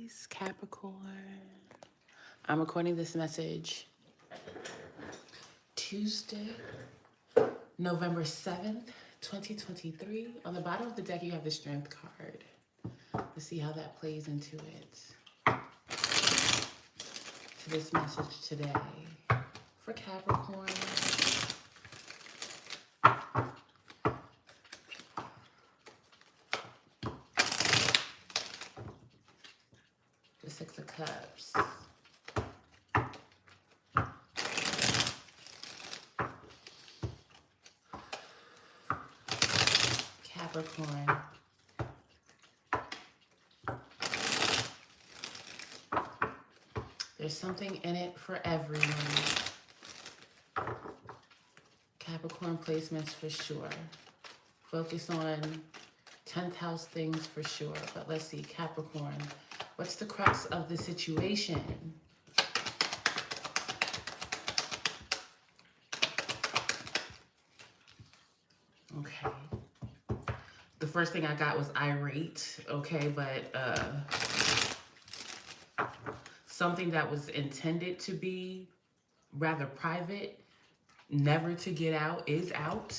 Aries, Capricorn. I'm recording this message Tuesday, November 7th, 2023. On the bottom of the deck, you have the Strength card. Let's see how that plays into it. To this message today for Capricorn. The Six of Cups. Capricorn. There's something in it for everyone. Capricorn placements for sure. Focus on 10th house things for sure. But let's see, Capricorn. What's the crux of the situation? Okay. The first thing I got was irate. Okay, but something that was intended to be rather private, never to get out, is out.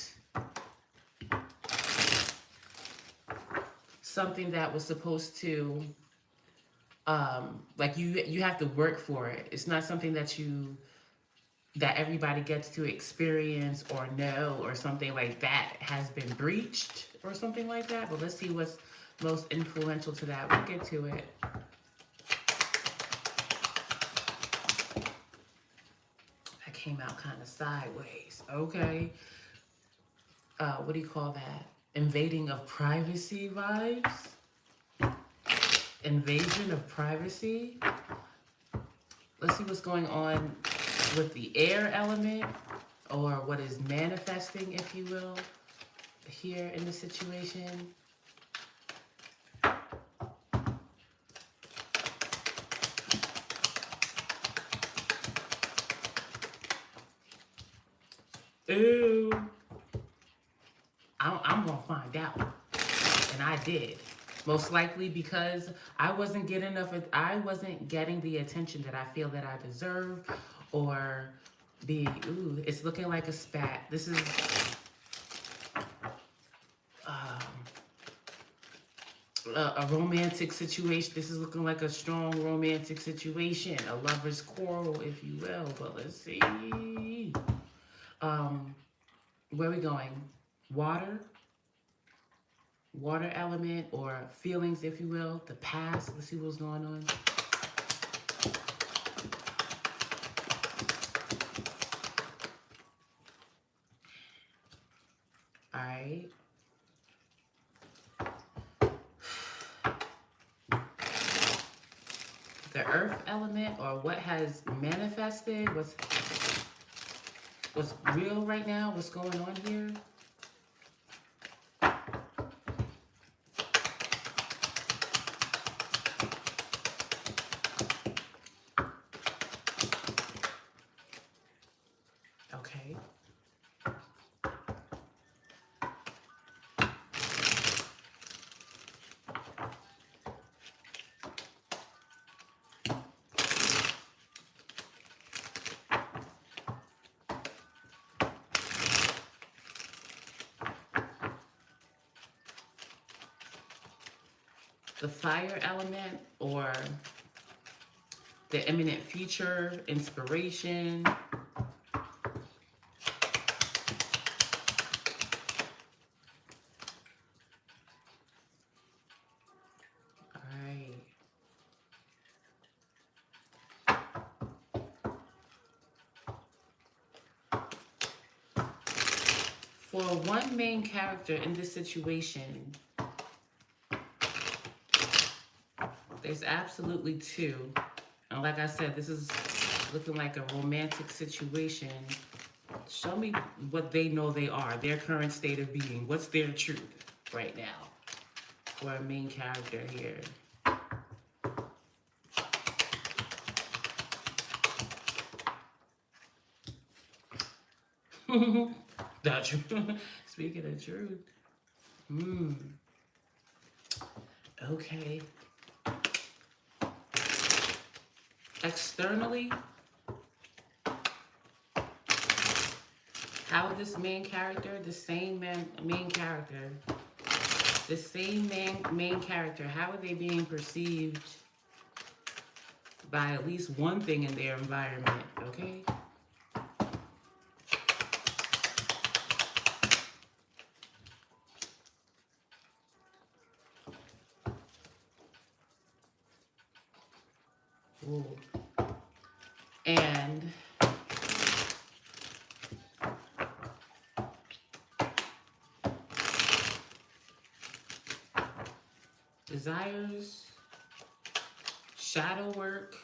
Something that was supposed to, like you have to work for it. It's not something that everybody gets to experience or know, or something like that has been breached or something like that. But let's see what's most influential to that. We'll get to it. That came out kind of sideways. Okay. What do you call that? Invading of privacy vibes? Invasion of privacy? Let's see what's going on with the air element, or what is manifesting, if you will, here in the situation. Ooh. I'm gonna find out. And I did. Most likely because I wasn't getting the attention that I feel that I deserve, or it's looking like a spat. This is a romantic situation. This is looking like a strong romantic situation, a lover's quarrel, if you will. But let's see. Where are we going? Water element, or feelings, if you will, the past. Let's see what's going on. All right. The earth element, or what has manifested, what's real right now, what's going on here. Okay. The fire element, or the imminent future, inspiration. All right. For one main character in this situation, there's absolutely two. And like I said, this is looking like a romantic situation. Show me what they know they are, their current state of being. What's their truth right now for a main character here? The truth. Speaking of truth. Okay. externally, how this main character, the same main character, the same main character, how are they being perceived by at least one thing in their environment, okay? Ooh. And desires, shadow work,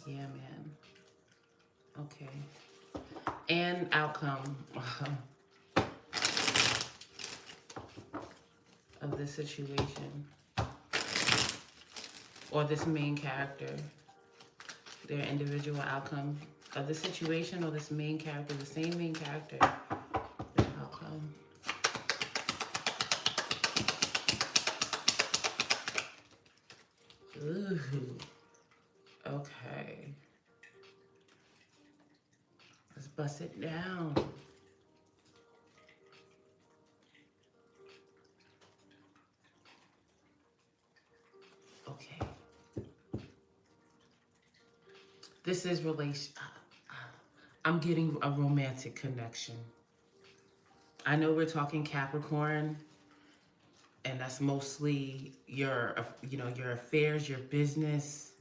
yeah, man. Okay. And outcome of this situation or this main character, their individual outcome of the situation or this main character, the same main character, their outcome. Ooh. Okay. Let's bust it down. Okay. This is relation. I'm getting a romantic connection. I know we're talking Capricorn, and that's mostly your, your affairs, your business,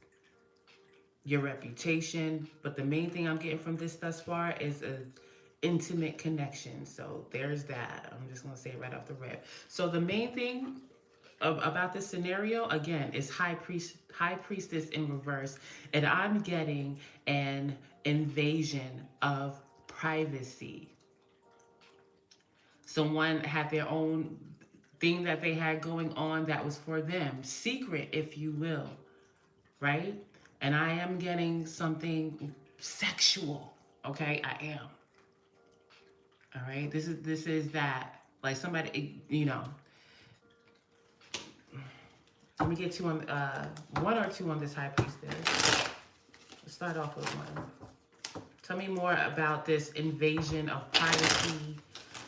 your reputation. But the main thing I'm getting from this thus far is a intimate connection. So there's that. I'm just gonna say it right off the rip. So the main thing about this scenario again is high priestess in reverse, and I'm getting an invasion of privacy. Someone had their own thing that they had going on that was for them, secret, if you will, right? And I am getting something sexual. Okay, I am. All right, this is that, like, somebody, let me get two on one or two on this high priestess. Let's start off with one. Tell me more about this invasion of privacy,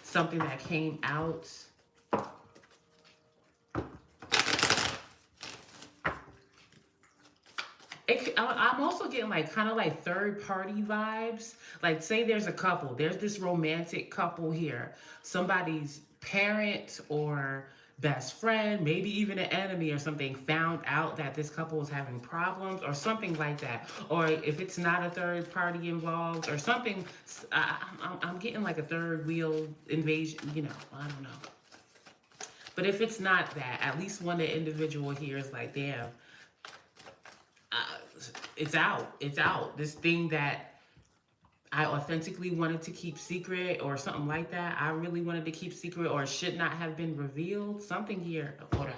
something that came out. I'm also getting like kind of like third party vibes. Like, say there's a couple, there's this romantic couple here. Somebody's parent or best friend, maybe even an enemy or something, found out that this couple is having problems or something like that. Or if it's not a third party involved or something, I'm getting like a third wheel invasion, I don't know. But if it's not that, at least one the individual here is like, damn, it's out. It's out. This thing that I authentically wanted to keep secret or something like that. I really wanted to keep secret or should not have been revealed. Something here, whatever.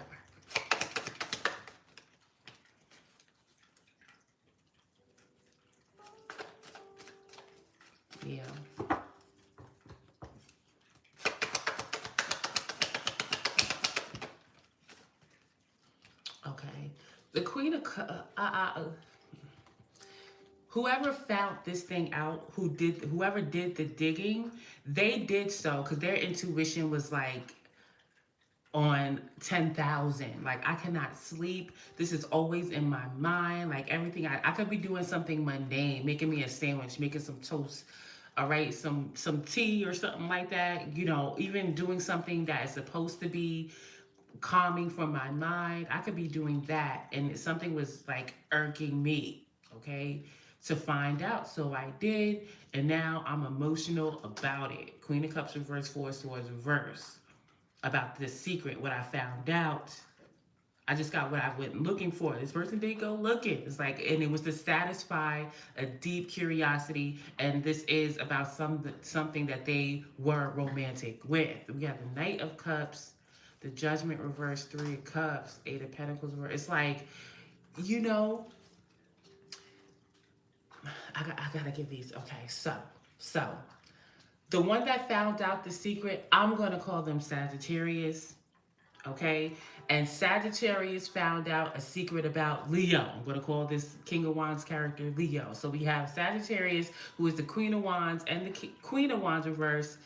Yeah. Okay. The Queen of whoever found this thing out, whoever did the digging, they did so because their intuition was like on 10,000. Like, I cannot sleep. This is always in my mind. Like, everything, I could be doing something mundane, making me a sandwich, making some toast, all right, some tea or something like that, even doing something that is supposed to be calming for my mind. I could be doing that, and something was like irking me, okay, to find out. So I did, and now I'm emotional about it. Queen of Cups reverse, Four of Swords reverse. About this secret, what I found out. I just got what I went looking for. This person didn't go looking. It's like, and it was to satisfy a deep curiosity. And this is about something that they were romantic with. We got the Knight of Cups, The Judgment reversed, 3 of Cups, 8 of Pentacles reversed. It's like, you know, I gotta give these. Okay, so the one that found out the secret, I'm gonna call them Sagittarius. Okay, and Sagittarius found out a secret about Leo. I'm gonna call this King of Wands character Leo. So we have Sagittarius, who is the Queen of Wands, and the Queen of Wands reverse.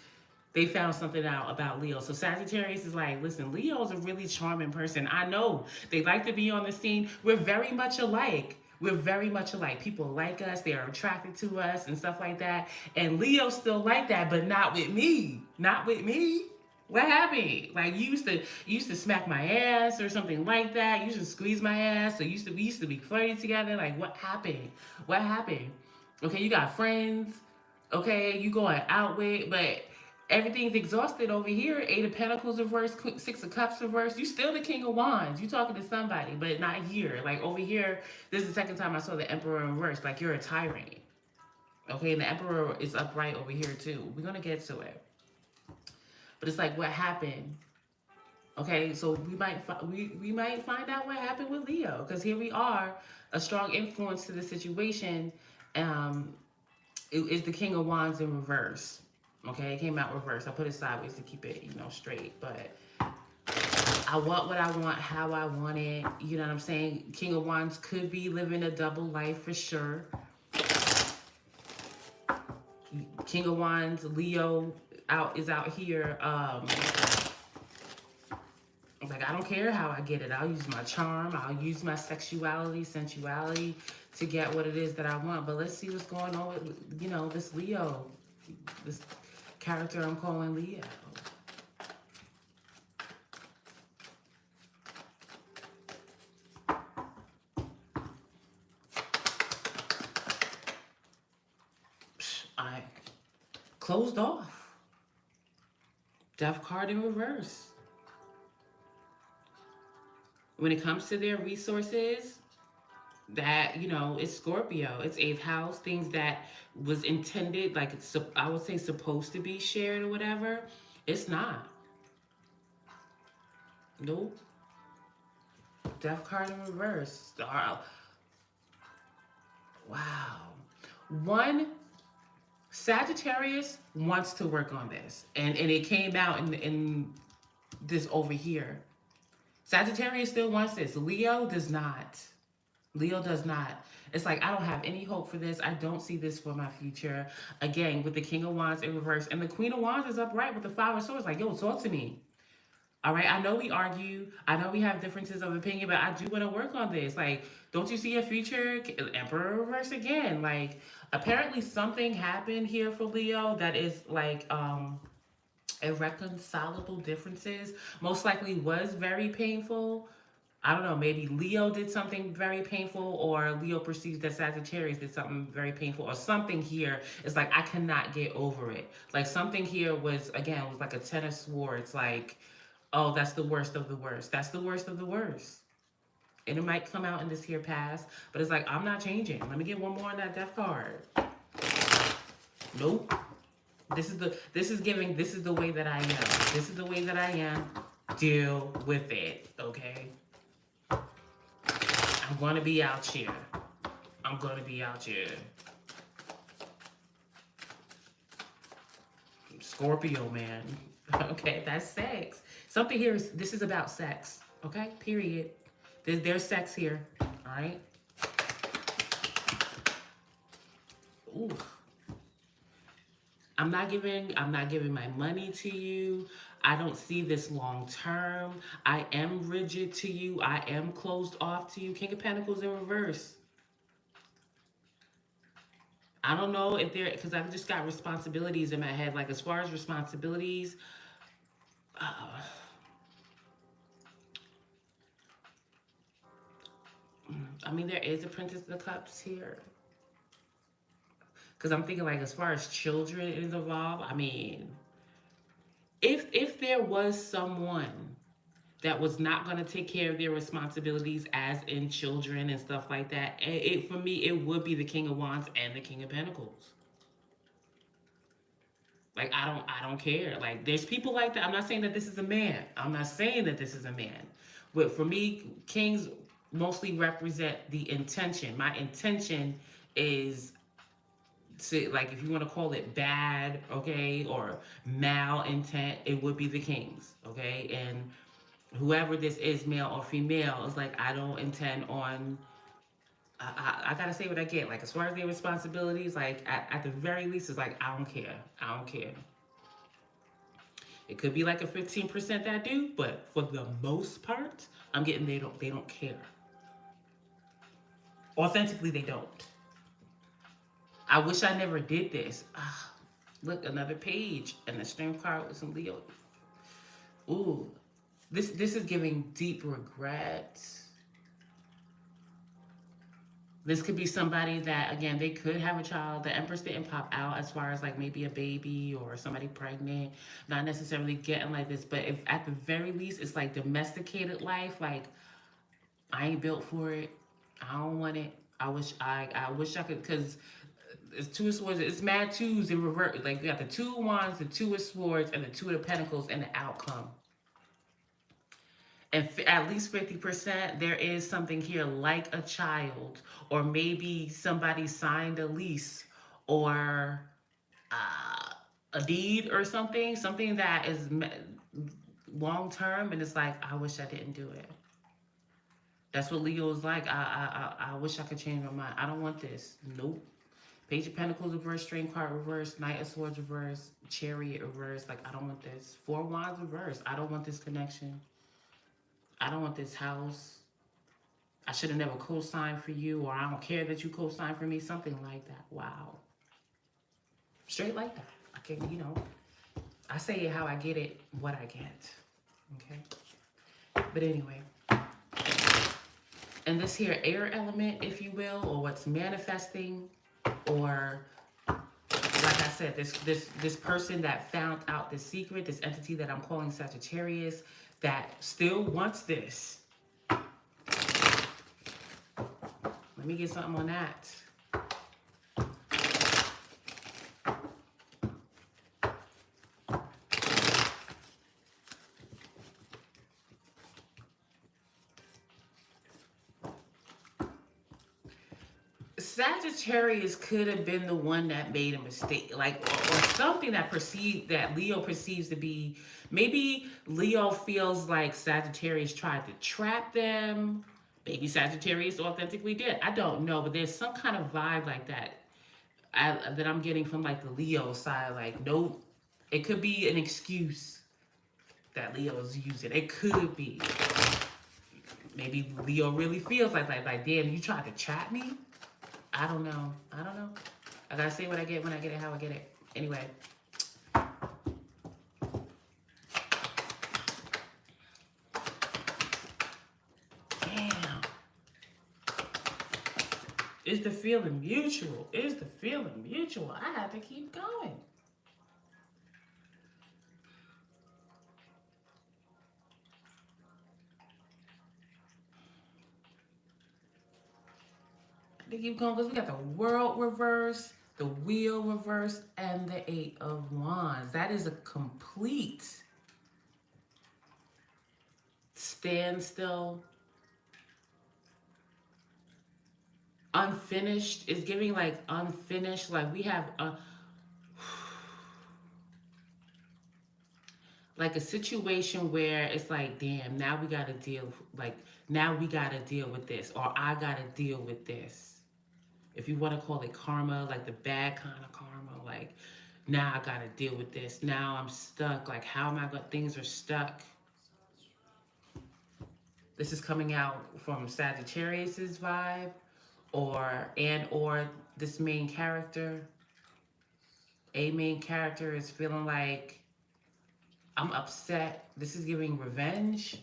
They found something out about Leo. So Sagittarius is like, listen, Leo is a really charming person. I know they like to be on the scene. We're very much alike. We're very much alike. People like us. They are attracted to us and stuff like that. And Leo's still like that, but not with me. Not with me. What happened? Like you used to smack my ass or something like that. You used to squeeze my ass. So we used to be flirting together. Like what happened? What happened? Okay, you got friends. Okay, you going out with, but everything's exhausted over here. 8 of Pentacles reversed, 6 of Cups reversed. You still the King of Wands. You talking to somebody, but not here. Like over here, this is the second time I saw the Emperor in reverse. Like you're a tyrant. Okay, and the Emperor is upright over here too. We're gonna get to it. But it's like what happened. Okay, so we might find out what happened with Leo, because here we are, a strong influence to the situation. Um, it is the King of Wands in reverse. Okay, it came out reverse. I put it sideways to keep it, straight. But I want what I want, how I want it. You know what I'm saying? King of Wands could be living a double life for sure. King of Wands, Leo is out here. Like, I don't care how I get it. I'll use my charm. I'll use my sexuality, sensuality to get what it is that I want. But let's see what's going on with, this Leo, this character I'm calling Leo. I closed off. Death card in reverse. When it comes to their resources, that, it's Scorpio. It's 8th house. Things that was intended, like, I would say supposed to be shared or whatever. It's not. Nope. Death card in reverse. Wow. One, Sagittarius wants to work on this. And it came out in this over here. Sagittarius still wants this. Leo does not. Leo does not. It's like, I don't have any hope for this. I don't see this for my future. Again, with the King of Wands in reverse. And the Queen of Wands is upright with the 5 of Swords. Like, yo, talk to me. All right? I know we argue. I know we have differences of opinion, but I do want to work on this. Like, don't you see a future? Emperor reverse again. Like, apparently something happened here for Leo that is like, irreconcilable differences. Most likely was very painful. I don't know, maybe Leo did something very painful, or Leo perceives that Sagittarius did something very painful, or something here is like, I cannot get over it. Like something here was like a 10 of Swords. Like, oh, that's the worst of the worst. That's the worst of the worst. And it might come out in this here past, but it's like, I'm not changing. Let me get one more on that death card. Nope. This is the way that I am. This is the way that I am. Deal with it, okay? I'm going to be out here. I'm going to be out here. Scorpio, man. Okay, that's sex. Something here this is about sex, okay? Period. There's sex here, all right? Ooh. I'm not giving my money to you. I don't see this long term. I am rigid to you. I am closed off to you. King of Pentacles in reverse. I don't know if because I've just got responsibilities in my head. Like as far as responsibilities, there is a Princess of the Cups here. Because I'm thinking, like, as far as children is involved, if there was someone that was not going to take care of their responsibilities, as in children and stuff like that, for me, it would be the King of Wands and the King of Pentacles. Like I don't care. Like there's people like that. I'm not saying that this is a man. I'm not saying that this is a man. But for me, kings mostly represent the intention. My intention is to, like, if you want to call it bad, okay, or malintent, it would be the kings, okay? And whoever this is, male or female, is like, I don't intend on I gotta say what I get. Like as far as their responsibilities, like at the very least, it's like I don't care. I don't care. It could be like a 15% that do, but for the most part, I'm getting they don't care. Authentically, they don't. I wish I never did this. Ah, look, another page and a stream card with some Leo. Ooh, this is giving deep regret. This could be somebody that, again, they could have a child. The Empress didn't pop out as far as like maybe a baby or somebody pregnant. Not necessarily getting like this, but if at the very least it's like domesticated life, like I ain't built for it. I don't want it. I wish I could, because it's two of swords. It's mad twos in reverse. Like you got the two of wands, the two of swords, and the two of the pentacles, and the outcome. And at least 50%, there is something here like a child, or maybe somebody signed a lease, or a deed, or something that is long term, and it's like, I wish I didn't do it. That's what Leo is like. I wish I could change my mind. I don't want this. Nope. Page of Pentacles reverse, String card reverse, Knight of Swords reverse, Chariot reverse. Like, I don't want this. Four of Wands reverse. I don't want this connection. I don't want this house. I should have never co-signed for you, or I don't care that you co-signed for me. Something like that. Wow. Straight like that. I can, I say it how I get it, what I get. Okay? But anyway. And this here air element, if you will, or what's manifesting, or like I said, this person that found out the secret, this entity that I'm calling Sagittarius, that still wants this. Let me get something on that. Sagittarius could have been the one that made a mistake, like, or something that Leo perceives to be. Maybe Leo feels like Sagittarius tried to trap them. Maybe Sagittarius authentically did. I don't know, but there's some kind of vibe like that that I'm getting from like the Leo side. Like, nope, it could be an excuse that Leo is using. It could be. Maybe Leo really feels like damn, you tried to trap me. I don't know. I gotta say what I get when I get it, how I get it. Anyway. Damn. Is the feeling mutual? Is the feeling mutual? I have to keep going. To keep going, because we got the World reverse, the Wheel reverse, and the Eight of Wands. That is a complete standstill. Unfinished is giving like unfinished. Like we have like a situation where it's like, damn, now we gotta deal. Like now we gotta deal with this, or I gotta deal with this. If you want to call it karma, like the bad kind of karma, like now I gotta deal with this. Now I'm stuck. Like how am I gonna? Things are stuck. This is coming out from Sagittarius's vibe, or this main character. A main character is feeling like I'm upset. This is giving revenge.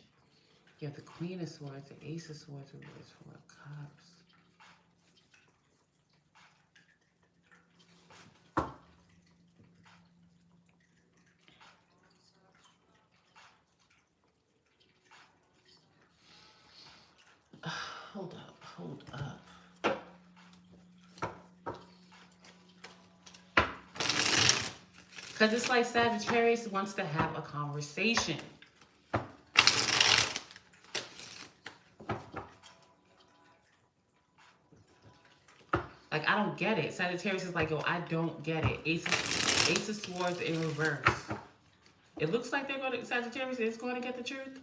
You have the Queen of Swords, the Ace of Swords, reverse, Four of Cups. Hold up. Because it's like Sagittarius wants to have a conversation. Like, I don't get it. Sagittarius is like, yo, I don't get it. Ace of Swords in reverse. It looks like they're going to, Sagittarius is going to get the truth.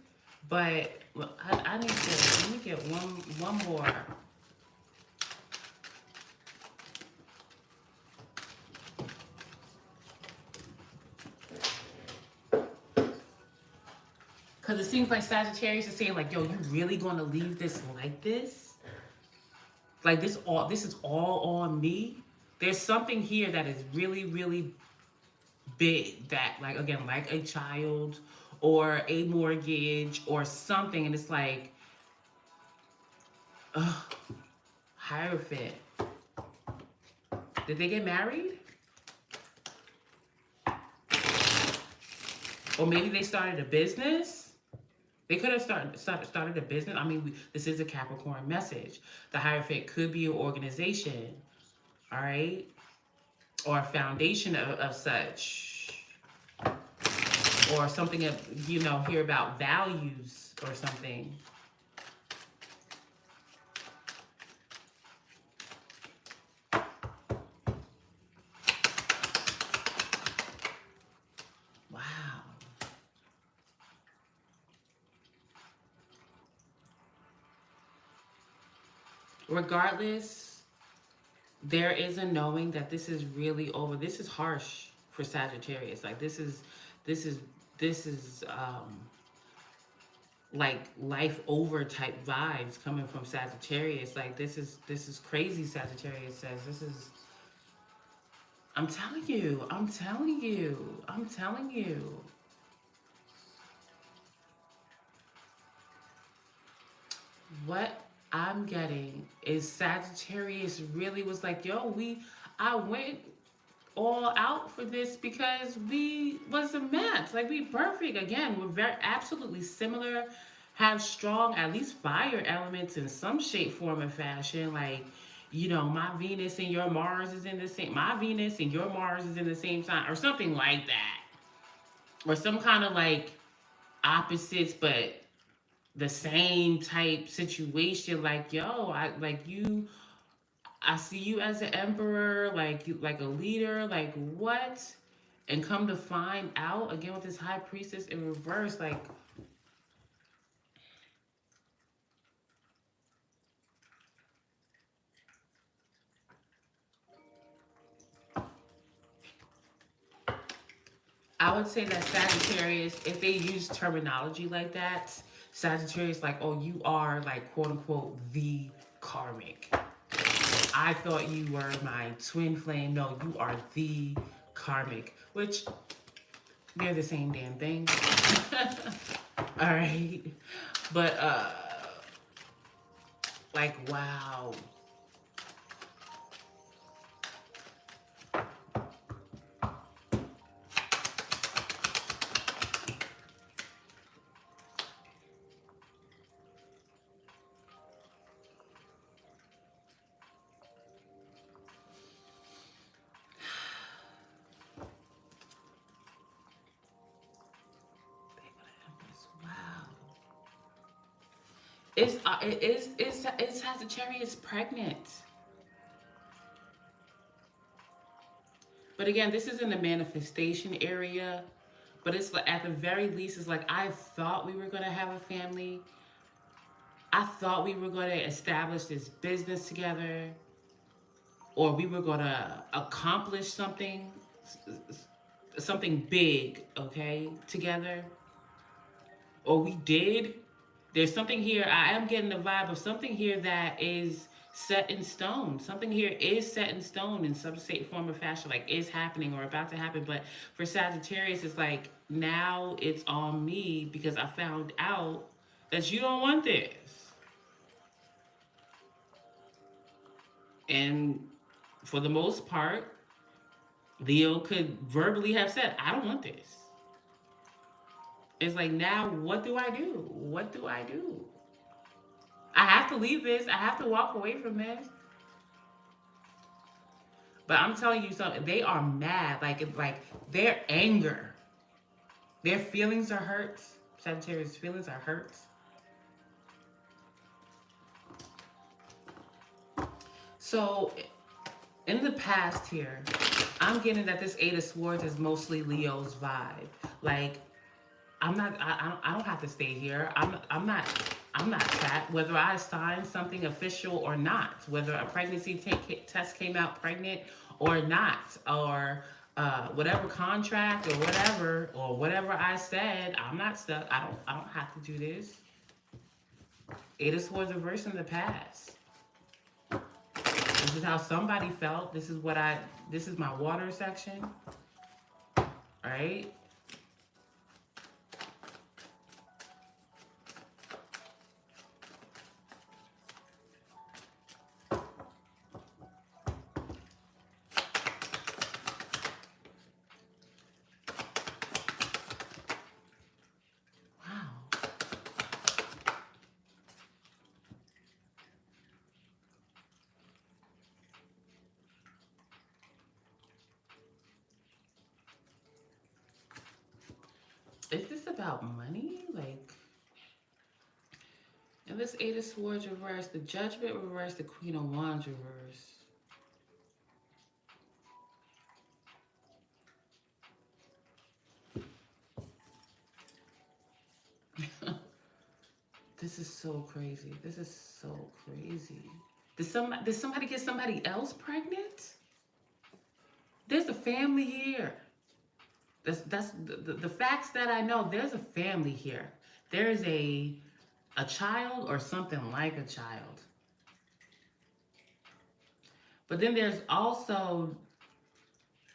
But look, I need to, let me get one more. Because it seems like Sagittarius is saying like, yo, you really going to leave this like this? Like this is all on me? There's something here that is really, really big that, like, again, like a child or a mortgage or something. And it's like, ugh, Hierophant. Did they get married? Or maybe they started a business? They could have started a business. I mean, this is a Capricorn message. The Hierophant could be an organization, all right? Or a foundation of such. Or something of, you know, hear about values or something. Wow. Regardless, there is a knowing that this is really over. This is harsh for Sagittarius. Like this is this is like life over type vibes coming from Sagittarius. Like this is crazy. Sagittarius says this is. I'm telling you. I'm telling you. I'm telling you. What I'm getting is Sagittarius really was like, yo, I went all out for this because we was a match. Like we perfect. Again, we're very absolutely similar, have strong, at least fire elements in some shape, form, and fashion. Like, you know, my Venus and your Mars is in the same my Venus and your Mars is in the same sign, or something like that. Or some kind of like opposites but the same type situation. Like, yo, I see you as an emperor, like you, like a leader, like what? And come to find out again with this high priestess in reverse, like I would say that Sagittarius, if they use terminology like that, Sagittarius, like, oh, you are like quote unquote the karmic. I thought you were my twin flame. No, you are the karmic, which they're the same damn thing. All right. But like wow. Wow. Is Sagittarius pregnant? But again, this is in the manifestation area. But it's like at the very least, it's like I thought we were gonna have a family. I thought we were gonna establish this business together, or we were gonna accomplish something big, okay, together. Or we did. There's something here. I am getting the vibe of something here that is set in stone. Something here is set in stone in some shape, form, or fashion, like is happening or about to happen. But for Sagittarius, it's like now it's on me because I found out that you don't want this. And for the most part, Leo could verbally have said, I don't want this. It's like, now what do I do? What do I do? I have to leave this. I have to walk away from this. But I'm telling you something, they are mad. Like their anger, their feelings are hurt. Sagittarius feelings are hurt. So in the past here, I'm getting that this Eight of Swords is mostly Leo's vibe. Like, I don't have to stay here. I'm not that. Whether I sign something official or not, whether a pregnancy test came out pregnant or not, or whatever contract or whatever I said, I'm not stuck. I don't have to do this. Eight of Swords reversed in the past. This is how somebody felt. This is my water section. Right? Is this about money? Like, and this Eight of Swords reversed, the Judgment reversed, the Queen of Wands reversed. This is so crazy. This is so crazy. Did somebody get somebody else pregnant? There's a family here. That's the facts that I know. There's a family here. There's a child or something like a child. But then there's also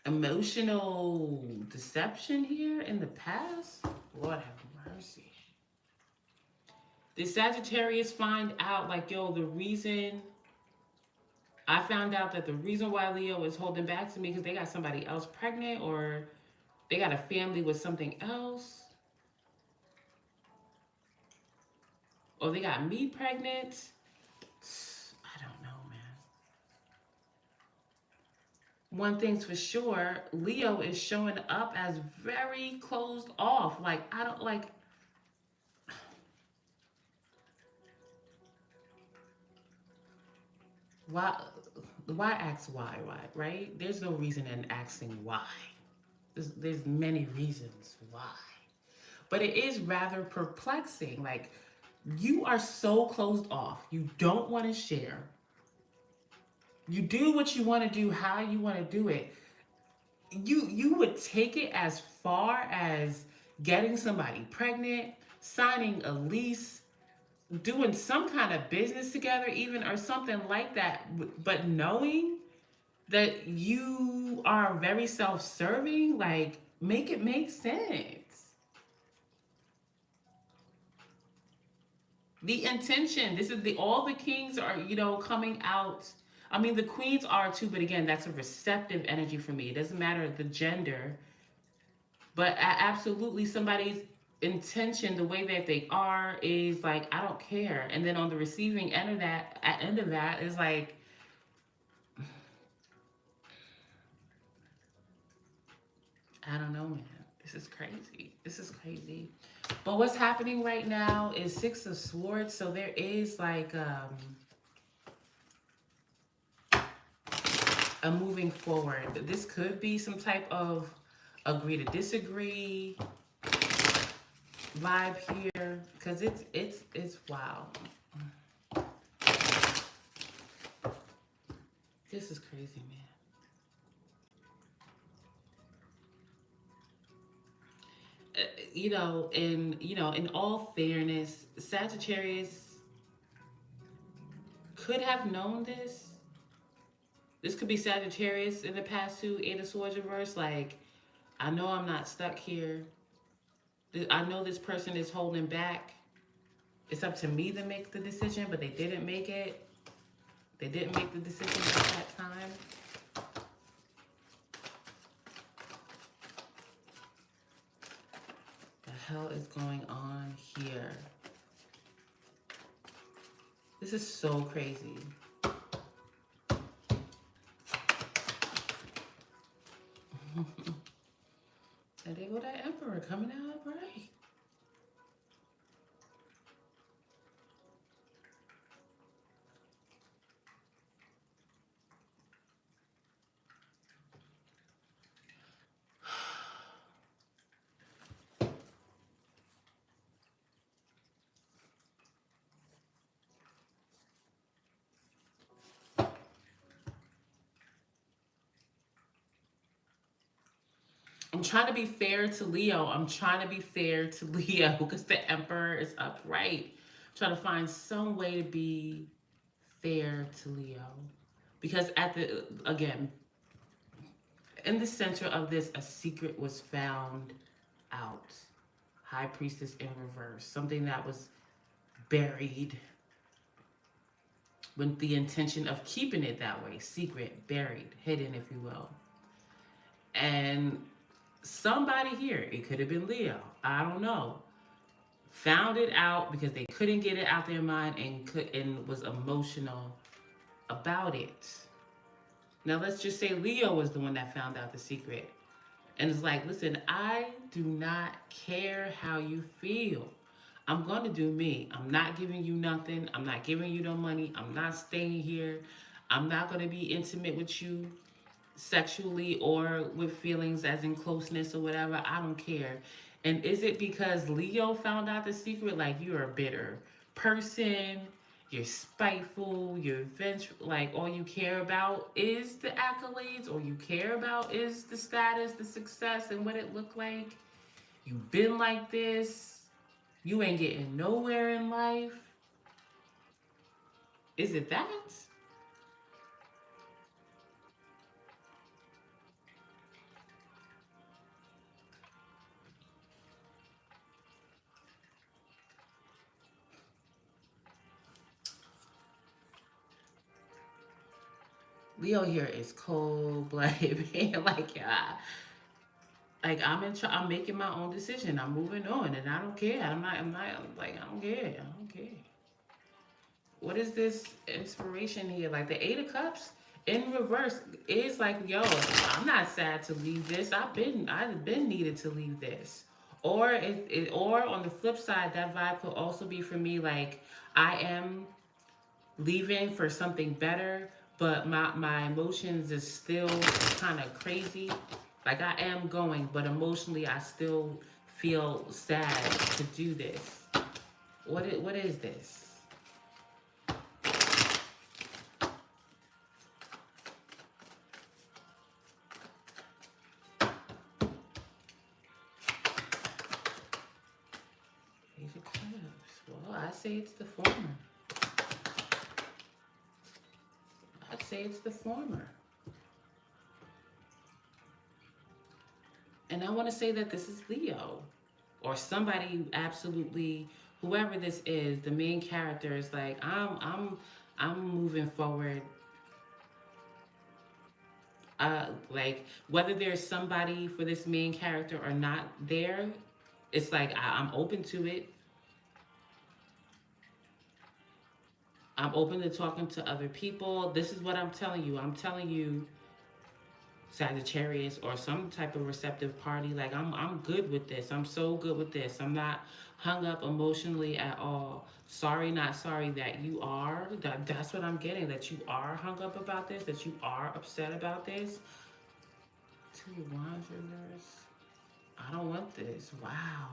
emotional deception here in the past. Lord have mercy. Did Sagittarius find out, like, yo, the reason I found out that the reason why Leo is holding back to me because they got somebody else pregnant, or they got a family with something else, or they got me pregnant? I don't know, man. One thing's for sure, Leo is showing up as very closed off. Like, I don't like. Why ask why, right? There's no reason in asking why. There's many reasons why. But it is rather perplexing. Like, you are so closed off. You don't want to share. You do what you want to do, how you want to do it. You would take it as far as getting somebody pregnant, signing a lease, doing some kind of business together even, or something like that, but knowing that you are very self-serving, like, make it make sense. The intention, this is all the kings are, coming out. I mean, the queens are too, but again, that's a receptive energy for me. It doesn't matter the gender, but absolutely somebody's intention, the way that they are, is like, I don't care. And then on the receiving end of that is like, I don't know, man. This is crazy. This is crazy. But what's happening right now is Six of Swords. So there is like a moving forward. This could be some type of agree to disagree vibe here, because it's wow. This is crazy, man. In all fairness, Sagittarius could have known this. This could be Sagittarius in the past too, Eight of Swords reverse. Like, I know I'm not stuck here. I know this person is holding back. It's up to me to make the decision, but they didn't make it. They didn't make the decision at that time. The hell is going on here? This is so crazy. coming out right. I'm trying to be fair to Leo. I'm trying to be fair to Leo because the Emperor is upright. I'm trying to find some way to be fair to Leo. Because at the, again, in the center of this, a secret was found out. High Priestess in reverse. Something that was buried with the intention of keeping it that way. Secret, buried, hidden, if you will. And somebody here, it could have been Leo, I don't know, found it out because they couldn't get it out their mind and was emotional about it. Now let's just say Leo was the one that found out the secret. And it's like, listen, I do not care how you feel. I'm going to do me. I'm not giving you nothing. I'm not giving you no money. I'm not staying here. I'm not going to be intimate with you sexually or with feelings as in closeness or whatever. I don't care. And is it because Leo found out the secret? Like, you're a bitter person, you're spiteful, you're vengeful, like all you care about is the accolades, or you care about is the status, the success, and what it looked like. You've been like this. You ain't getting nowhere in life. Is it that? Leo here is cold blooded, man. Like, yeah, like I'm making my own decision. I'm moving on, and I don't care. I'm like, I don't care. I don't care. What is this inspiration here? Like the Eight of Cups in reverse is like, yo, I'm not sad to leave this. I've been needed to leave this. Or on the flip side, that vibe could also be for me like I am leaving for something better, but my emotions is still kind of crazy. Like I am going, but emotionally I still feel sad to do this. What is this? Page of Cups. Well, I say it's the former. I'd say it's the former. And I want to say that this is Leo or somebody absolutely, whoever this is, the main character is like, I'm moving forward. Like whether there's somebody for this main character or not there, it's like I'm open to it. I'm open to talking to other people. This is what I'm telling you. I'm telling you, Sagittarius or some type of receptive party. Like I'm good with this. I'm so good with this. I'm not hung up emotionally at all. Sorry, not sorry that you are. That's what I'm getting. That you are hung up about this. That you are upset about this. Two Wanderers. I don't want this. Wow.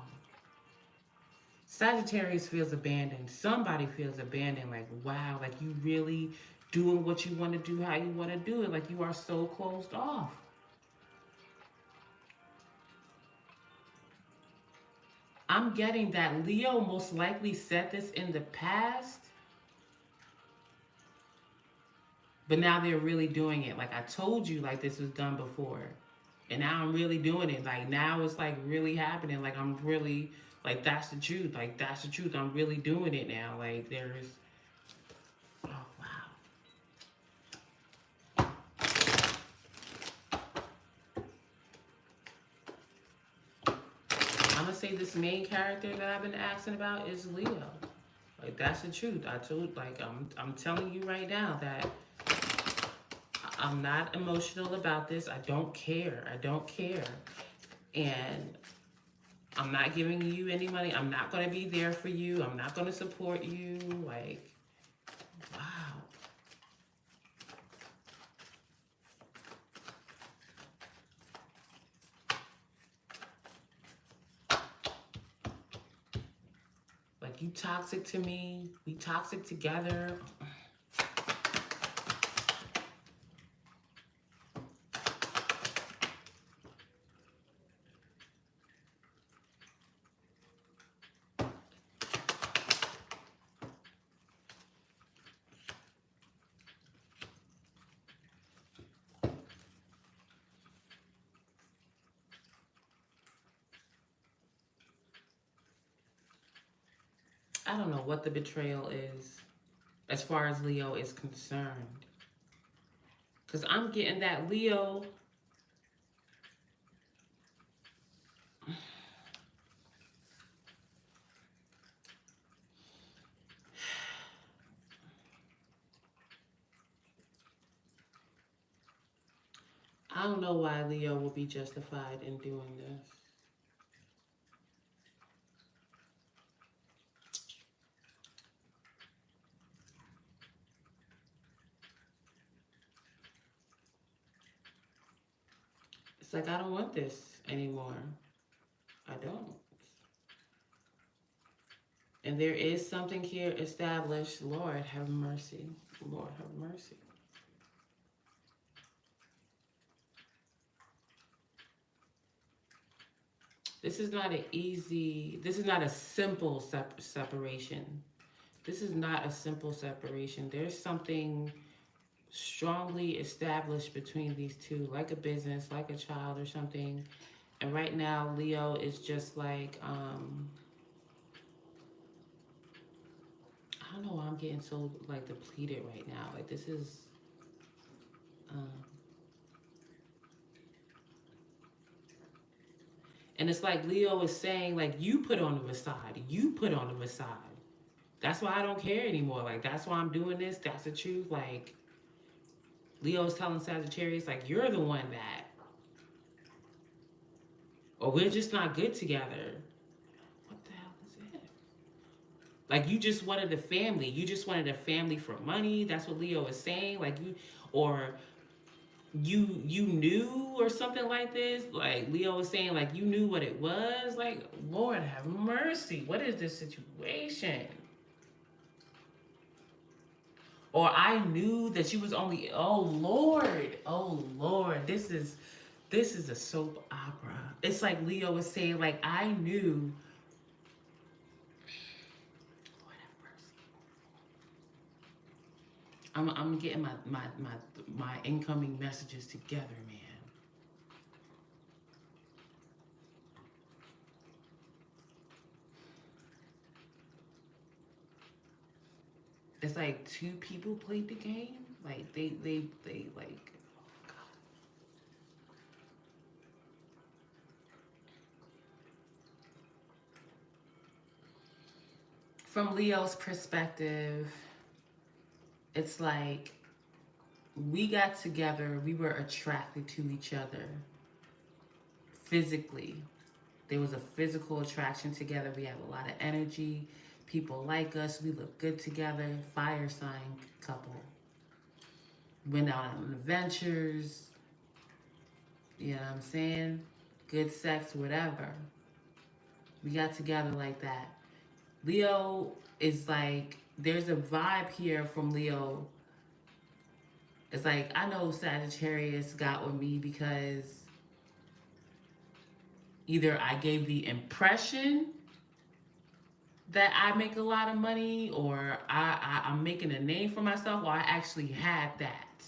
Sagittarius feels abandoned. Somebody feels abandoned. Like, wow, like you really doing what you want to do, how you want to do it. Like you are so closed off. I'm getting that Leo most likely said this in the past, but now they're really doing it. Like I told you, like this was done before. And now I'm really doing it. Like now it's like really happening. Like I'm really, like that's the truth. Like that's the truth. I'm really doing it now. Like there's, oh wow. I'm gonna say this main character that I've been asking about is Leo. Like that's the truth. I'm telling you right now that I'm not emotional about this. I don't care. I don't care. And I'm not giving you any money. I'm not going to be there for you. I'm not going to support you. Like, wow. Like, you toxic to me. We toxic together. I don't know what the betrayal is as far as Leo is concerned. Because I'm getting that Leo. I don't know why Leo will be justified in doing this. It's like, I don't want this anymore. I don't. And there is something here established. Lord, have mercy. Lord, have mercy. This is not an easy, this is not a simple separation. This is not a simple separation. There's something strongly established between these two, like a business, like a child or something. And right now, Leo is just like, I don't know why I'm getting so like depleted right now. Like this is, um, and it's like Leo is saying, like, you put on the facade. You put on the facade. That's why I don't care anymore. Like, that's why I'm doing this. That's the truth. Like, Leo's telling Sagittarius, like, you're the one that, or we're just not good together. What the hell is it? Like, you just wanted a family. You just wanted a family for money. That's what Leo is saying. Like, you, or you knew or something like this. Like, Leo was saying, like, you knew what it was. Like, Lord have mercy. What is this situation? Or I knew that you was only, oh Lord, this is a soap opera. It's like Leo was saying, like, I knew. Lord have mercy. I'm getting my incoming messages together, man. It's like two people played the game. Like they like, from Leo's perspective, it's like we got together, we were attracted to each other physically. There was a physical attraction together. We have a lot of energy. People like us. We look good together. Fire sign couple. Went out on adventures. You know what I'm saying? Good sex, whatever. We got together like that. Leo is like, there's a vibe here from Leo. It's like, I know Sagittarius got with me because either I gave the impression that I make a lot of money, or I'm making a name for myself, or I actually had that.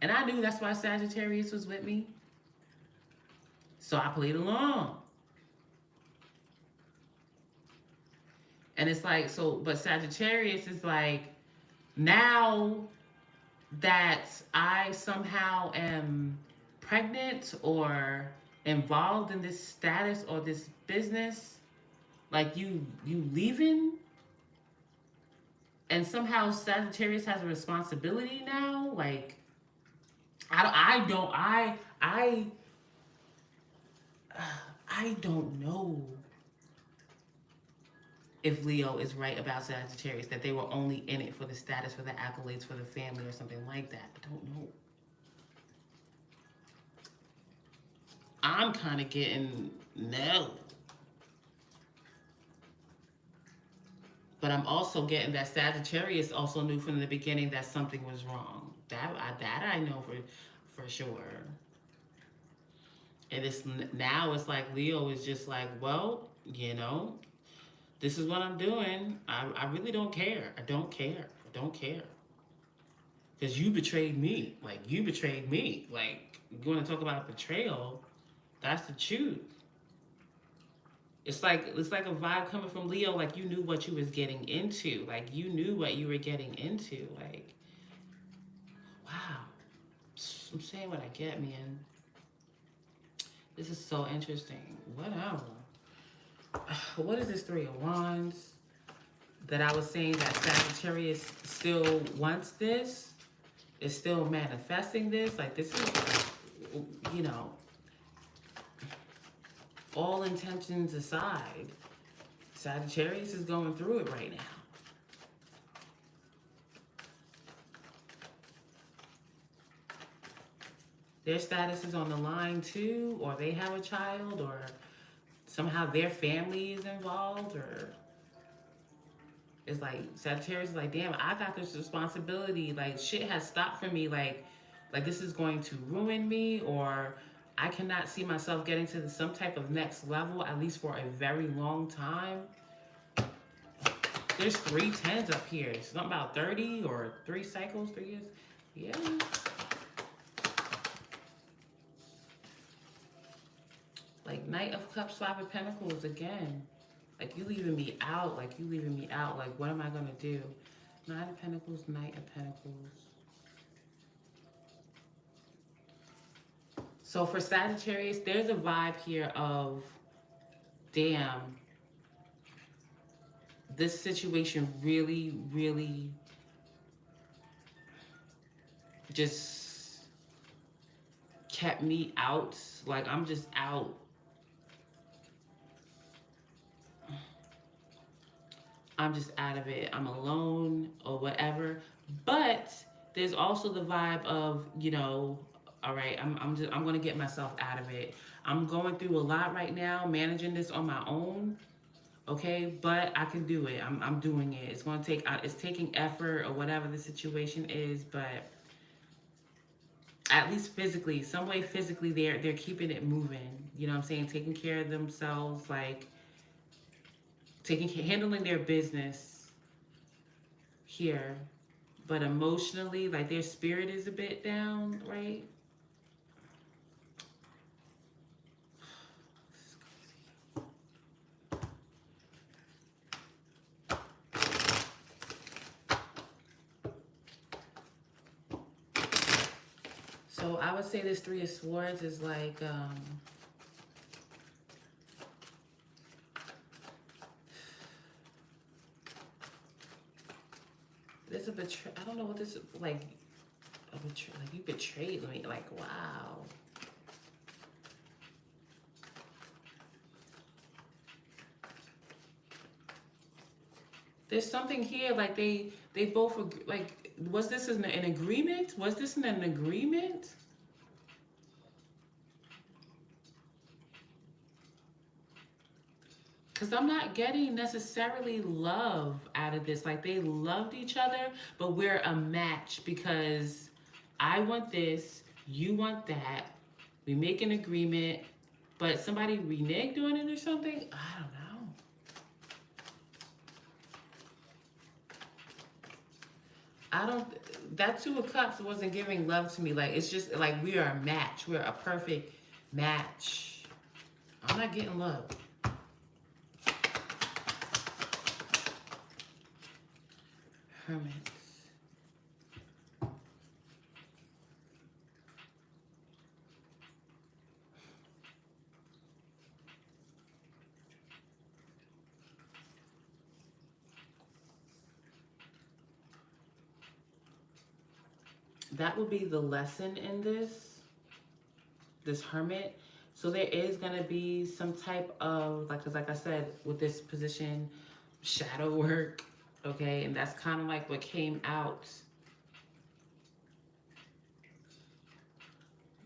And I knew that's why Sagittarius was with me. So I played along. And it's like, so, but Sagittarius is like, now that I somehow am pregnant or involved in this status or this business, like you leaving, and somehow Sagittarius has a responsibility now. Like, I I don't know if Leo is right about Sagittarius, that they were only in it for the status, for the accolades, for the family, or something like that. I don't know. I'm kind of getting no. But I'm also getting that Sagittarius also knew from the beginning that something was wrong. That I know for sure. And it's now it's like Leo is just like, well, this is what I'm doing. I really don't care. I don't care. I don't care. Because you betrayed me. Like, you betrayed me. Like, you want to talk about betrayal? That's the truth. It's like a vibe coming from Leo, like you knew what you was getting into. Like, you knew what you were getting into. Like, wow. I'm saying what I get, man. This is so interesting. Whatever. What is this Three of Wands? That I was saying that Sagittarius still wants this, is still manifesting this. Like, this is, all intentions aside, Sagittarius is going through it right now. Their status is on the line too, or they have a child, or somehow their family is involved, or it's like Sagittarius is like, damn, I got this responsibility. Like, shit has stopped for me. Like this is going to ruin me, or I cannot see myself getting to some type of next level, at least for a very long time. There's 3 tens up here. Something about 30 or 3 cycles, 3 years. Yeah. Like, Knight of Cups, 5 of Pentacles again. Like, you leaving me out. Like, you leaving me out. Like, what am I going to do? 9 of Pentacles, Knight of Pentacles. So for Sagittarius, there's a vibe here of, damn, this situation really, really just kept me out. Like, I'm just out. I'm just out of it. I'm alone or whatever. But there's also the vibe of, all right, I'm gonna get myself out of it. I'm going through a lot right now, managing this on my own. Okay, but I can do it. I'm doing it. It's gonna take, it's taking effort or whatever the situation is, but at least physically, some way physically, they're keeping it moving. You know what I'm saying? Taking care of themselves, like handling their business here, but emotionally, like, their spirit is a bit down, right? So I would say this 3 of Swords is like, there's a betray. I don't know what this is like. Like, you betrayed me. Like, wow. There's something here. Like, they both agree. Like, was this an agreement? Was this an agreement? Because I'm not getting necessarily love out of this. Like, they loved each other, but we're a match because I want this, you want that. We make an agreement, but somebody reneged on it or something? I don't know. That 2 of Cups wasn't giving love to me. Like, it's just like we are a match. We're a perfect match. I'm not getting love. Hermits. That would be the lesson in this Hermit. So there is going to be some type of, like, because like I said, with this position, shadow work, okay? And that's kind of like what came out.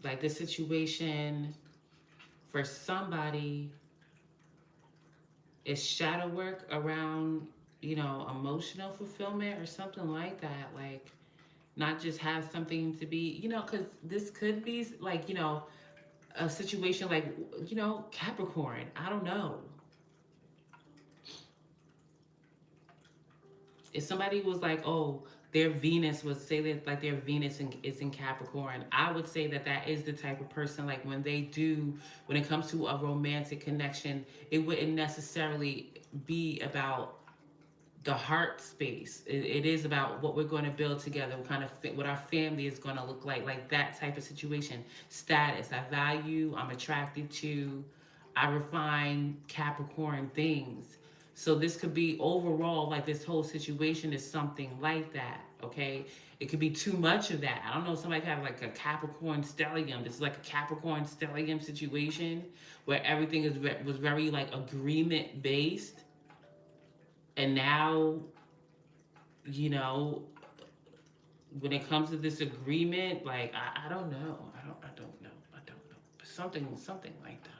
Like this situation for somebody is shadow work around, you know, emotional fulfillment or something like that. Like, not just have something to be, you know, because this could be like, you know, a situation like, you know, Capricorn. I don't know. If somebody was like, oh, their Venus was, say that like their Venus is in Capricorn, I would say that that is the type of person, like when they do, when it comes to a romantic connection, it wouldn't necessarily be about the heart space. It is about what we're going to build together, what kind of what our family is going to look like that type of situation. Status, I value, I'm attracted to, I refine Capricorn things. So this could be overall, like this whole situation is something like that, okay? It could be too much of that. I don't know, somebody could have like a Capricorn stellium. This is like a Capricorn stellium situation where everything was very like agreement based, and now, you know, when it comes to this agreement, like I don't know. I don't know. But something like that.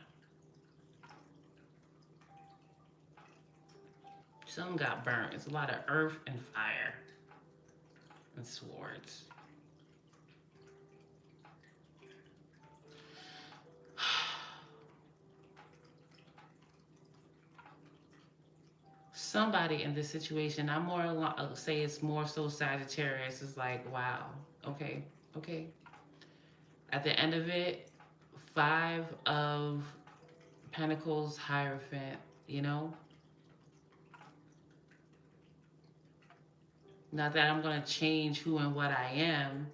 Something got burnt. It's a lot of earth and fire and swords. Somebody in this situation, I'm more say it's more so Sagittarius, is like, wow, okay, okay. At the end of it, 5 of Pentacles, Hierophant, you know? Not that I'm going to change who and what I am.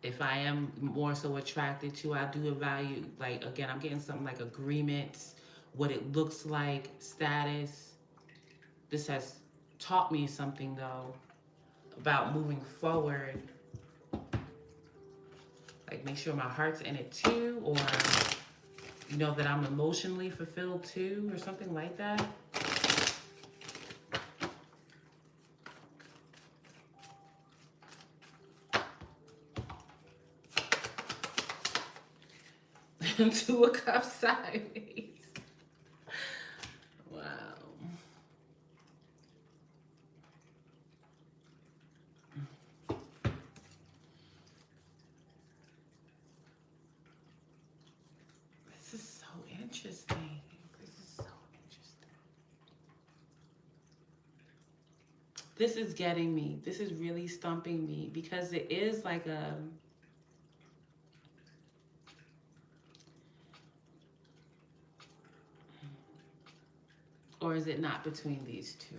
If I am more so attracted to, I do value, like, again, I'm getting something like agreements, what it looks like, status. This has taught me something, though, about moving forward. Like, make sure my heart's in it, too, or, you know, that I'm emotionally fulfilled, too, or something like that. Two of Cups sideways. Wow. This is so interesting. This is so interesting. This is getting me. This is really stumping me because it is like a... Or is it not between these two?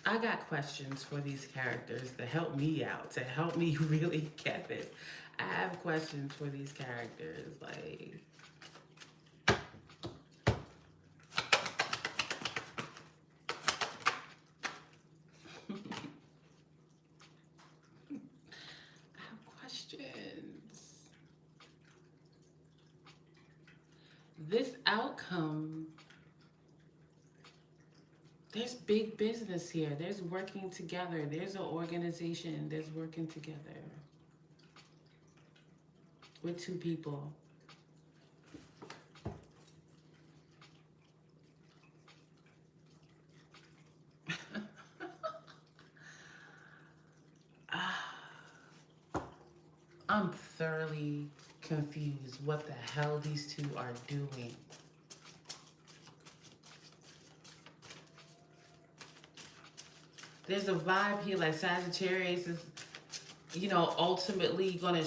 I got questions for these characters to help me out, to help me really get this. I have questions for these characters, like... I have questions. This outcome... There's big business here. There's working together. There's an organization. There's working together with two people. I'm thoroughly confused what the hell these two are doing. There's a vibe here like Sagittarius is, you know, ultimately gonna,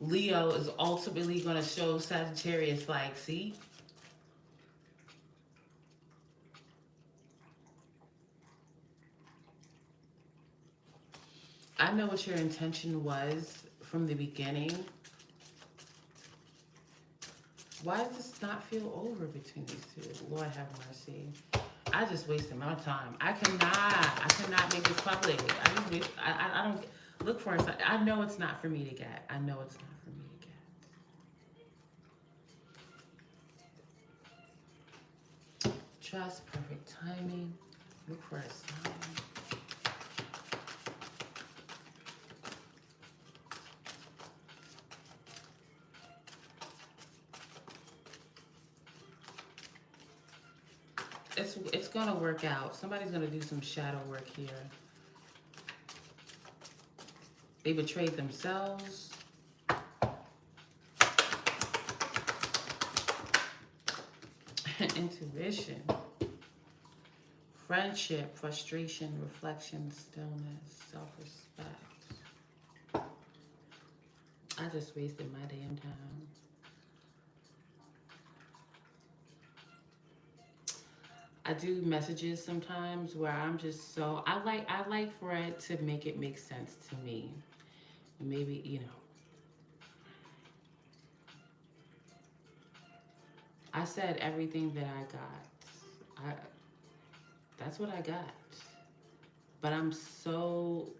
Leo is ultimately gonna show Sagittarius, like, see? I know what your intention was from the beginning. Why does this not feel over between these two? Lord have mercy. I just wasted my time. I cannot make this public. I don't look for it. I know it's not for me to get. I know it's not for me to get. Trust, perfect timing. Look for a sign. It's gonna work out. Somebody's gonna do some shadow work here. They betrayed themselves. Intuition. Friendship, frustration, reflection, stillness, self-respect. I just wasted my damn time. I do messages sometimes where I'm just so I like for it to make sense to me. And maybe, I said everything that I got. That's what I got. But I'm so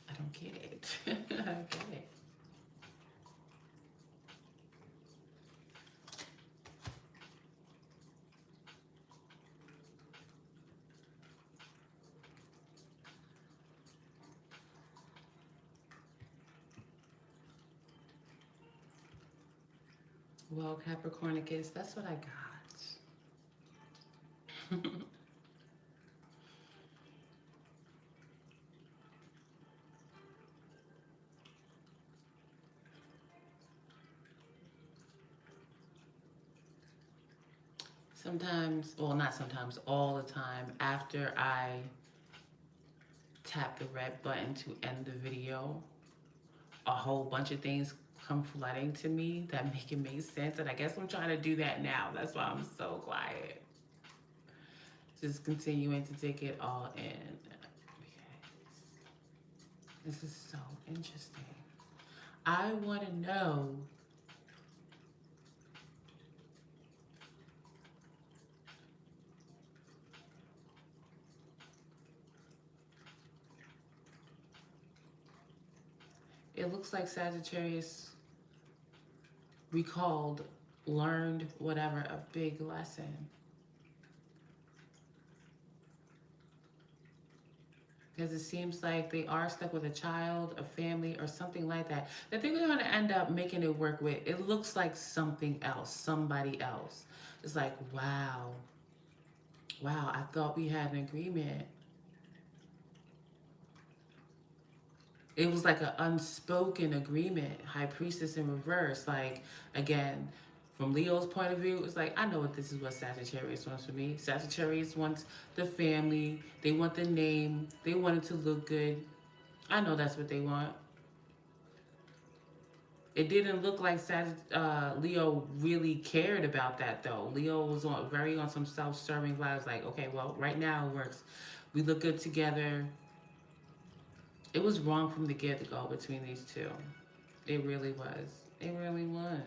I don't get it. I don't get it. Well, Capricornicus, that's what I got. Sometimes, well, not sometimes, all the time, after I tap the red button to end the video, a whole bunch of things come flooding to me that make sense. And I guess I'm trying to do that now. That's why I'm so quiet. Just continuing to take it all in. This is so interesting. I want to know it looks like Sagittarius recalled, learned, whatever, a big lesson. Because it seems like they are stuck with a child, a family, or something like that. That they're going to end up making it work with. It looks like something else, somebody else. It's like, wow. Wow, I thought we had an agreement. It was like an unspoken agreement. High Priestess in reverse. Like, again, from Leo's point of view, it's like, I know this is what Sagittarius wants for me. Sagittarius wants the family. They want the name. They want it to look good. I know that's what they want. It didn't look like Leo really cared about that, though. Leo was on some self-serving vibes. Like, okay, well, right now it works. We look good together. It was wrong from the get-go between these two. It really was. It really was.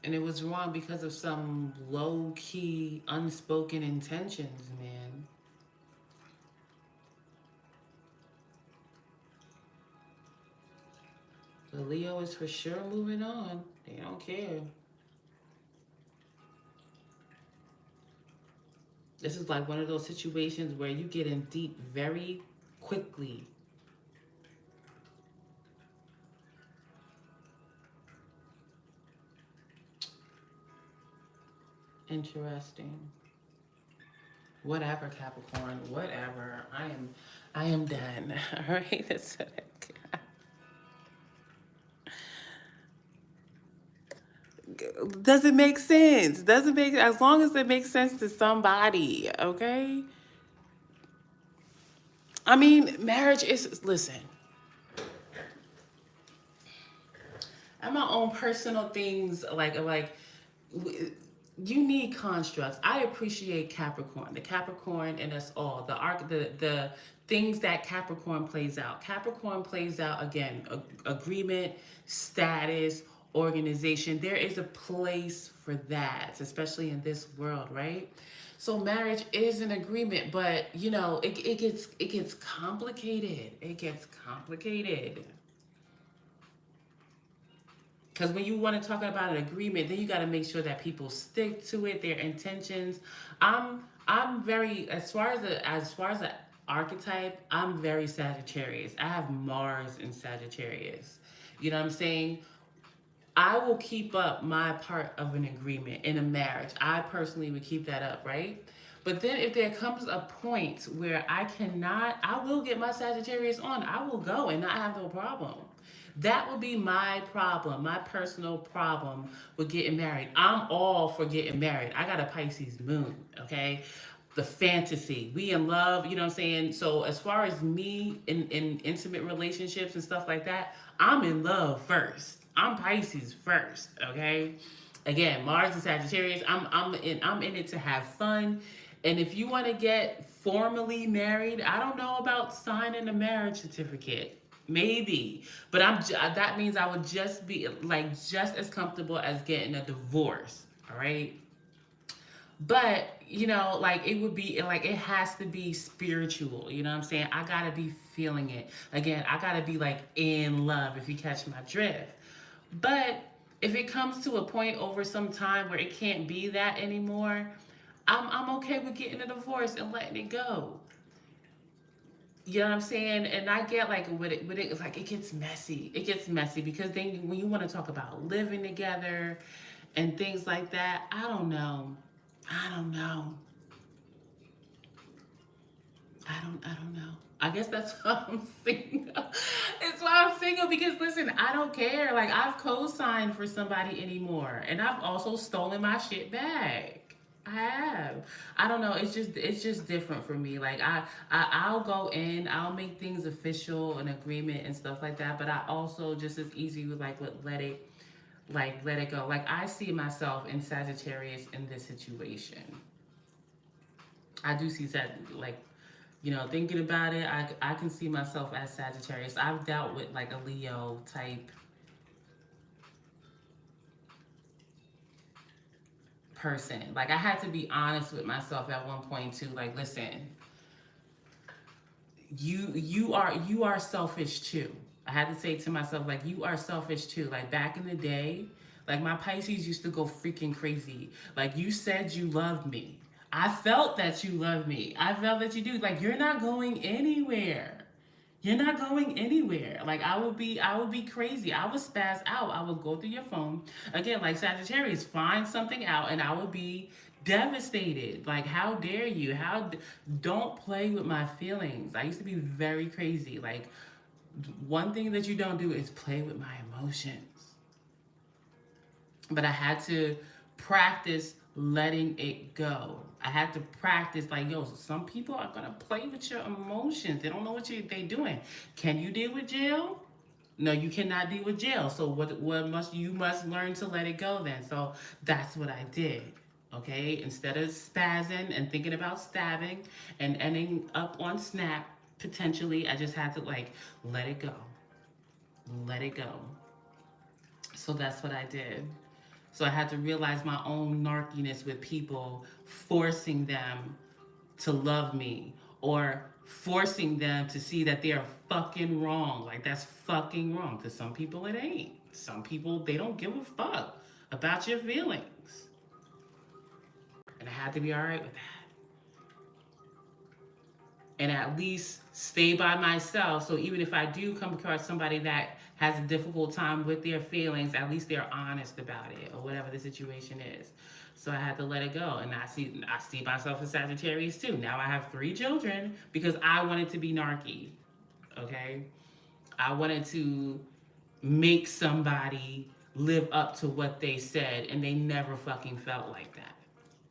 And it was wrong because of some low-key, unspoken intentions, man. The Leo is for sure moving on. They don't care. This is like one of those situations where you get in deep very quickly. Interesting. Whatever, Capricorn. Whatever. I am done. All right. That's what I got. Doesn't make sense. Doesn't make, as long as it makes sense to somebody. Okay. I mean, marriage is, listen. I have my own personal things like you need constructs. I appreciate Capricorn, the Capricorn in us all, the things that Capricorn plays out. Capricorn plays out again, agreement, status, organization. There is a place for that, especially in this world, right? So marriage is an agreement, but you know, it gets complicated. It gets complicated. Because when you want to talk about an agreement, then you got to make sure that people stick to it, their intentions. I'm very, as far as the archetype, I'm very Sagittarius. I have Mars in Sagittarius. You know what I'm saying? I will keep up my part of an agreement in a marriage. I personally would keep that up, right? But then if there comes a point where I cannot, I will get my Sagittarius on. I will go and not have no problem. That would be my problem, my personal problem with getting married. I'm all for getting married. I got a Pisces moon, okay? The fantasy, we in love, you know what I'm saying? So as far as me in intimate relationships and stuff like that, I'm in love first. I'm Pisces first, okay? Again, Mars and Sagittarius, I'm in it to have fun. And if you want to get formally married, I don't know about signing a marriage certificate. Maybe, but that means I would just be like just as comfortable as getting a divorce, all right? But you know, like it would be like it has to be spiritual, you know what I'm saying? I gotta be feeling it. Again, I gotta be like in love, if you catch my drift. But if it comes to a point over some time where it can't be that anymore, I'm okay with getting a divorce and letting it go. You know what I'm saying? And I get like with it, it's like it gets messy. It gets messy because then when you want to talk about living together and things like that, I don't know. I don't know. I don't know. I guess that's why I'm single. It's why I'm single because listen, I don't care. Like I've co-signed for somebody anymore, and I've also stolen my shit back. I have. I don't know. It's just different for me. Like I'll go in. I'll make things official, an agreement and stuff like that. But I also just as easy with let it go. Like I see myself in Sagittarius in this situation. I do see that like thinking about it, I can see myself as Sagittarius. I've dealt with like a Leo type person. Like I had to be honest with myself at one point too. Like, listen, you are selfish too. I had to say to myself, like, you are selfish too. Like back in the day, like my Pisces used to go freaking crazy. Like you said you loved me. I felt that you loved me. I felt that you do. Like you're not going anywhere. You're not going anywhere. Like I would be crazy. I would spaz out. I would go through your phone. Again, like Sagittarius, find something out and I would be devastated. Like how dare you? Don't play with my feelings. I used to be very crazy. Like one thing that you don't do is play with my emotions. But I had to practice letting it go. I had to practice like, yo, some people are gonna play with your emotions. They don't know they doing. Can you deal with jail? No, you cannot deal with jail. So what must you must learn to let it go then. So that's what I did. Okay? Instead of spazzing and thinking about stabbing and ending up on snap potentially, I just had to like let it go. Let it go. So that's what I did. So I had to realize my own narkiness with people, forcing them to love me or forcing them to see that they are fucking wrong. Like that's fucking wrong. To some people it ain't. Some people they don't give a fuck about your feelings. And I had to be all right with that. And at least stay by myself. So even if I do come across somebody that has a difficult time with their feelings, at least they're honest about it or whatever the situation is. So I had to let it go. And I see myself as Sagittarius too. Now I have 3 children because I wanted to be narky. Okay? I wanted to make somebody live up to what they said and they never fucking felt like that.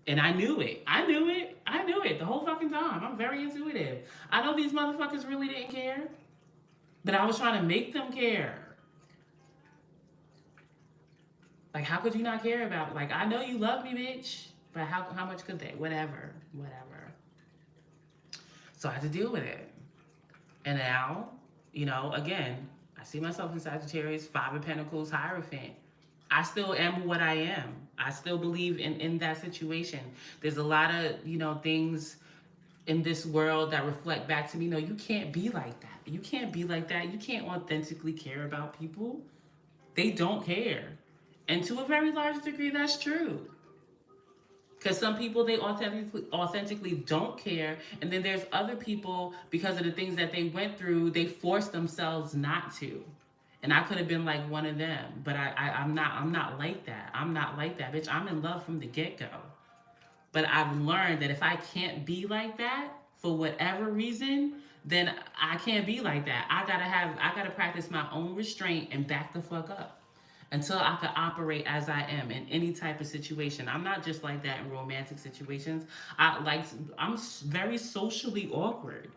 And I knew it. I knew it. I knew it the whole fucking time. I'm very intuitive. I know these motherfuckers really didn't care, but I was trying to make them care. Like, how could you not care about it? Like, I know you love me, bitch, but how much could they? Whatever, whatever. So I had to deal with it. And now, again, I see myself in Sagittarius, Five of Pentacles, Hierophant. I still am what I am. I still believe in that situation. There's a lot of, things in this world that reflect back to me. No, you can't be like that. You can't be like that. You can't authentically care about people. They don't care. And to a very large degree, that's true. Because some people, they authentically don't care, and then there's other people, because of the things that they went through, they force themselves not to. And I could have been like one of them, but I'm not like that. I'm not like that, bitch. I'm in love from the get-go. But I've learned that if I can't be like that for whatever reason, then I can't be like that. I gotta practice my own restraint and back the fuck up until I can operate as I am in any type of situation. I'm not just like that in romantic situations. I'm very socially awkward.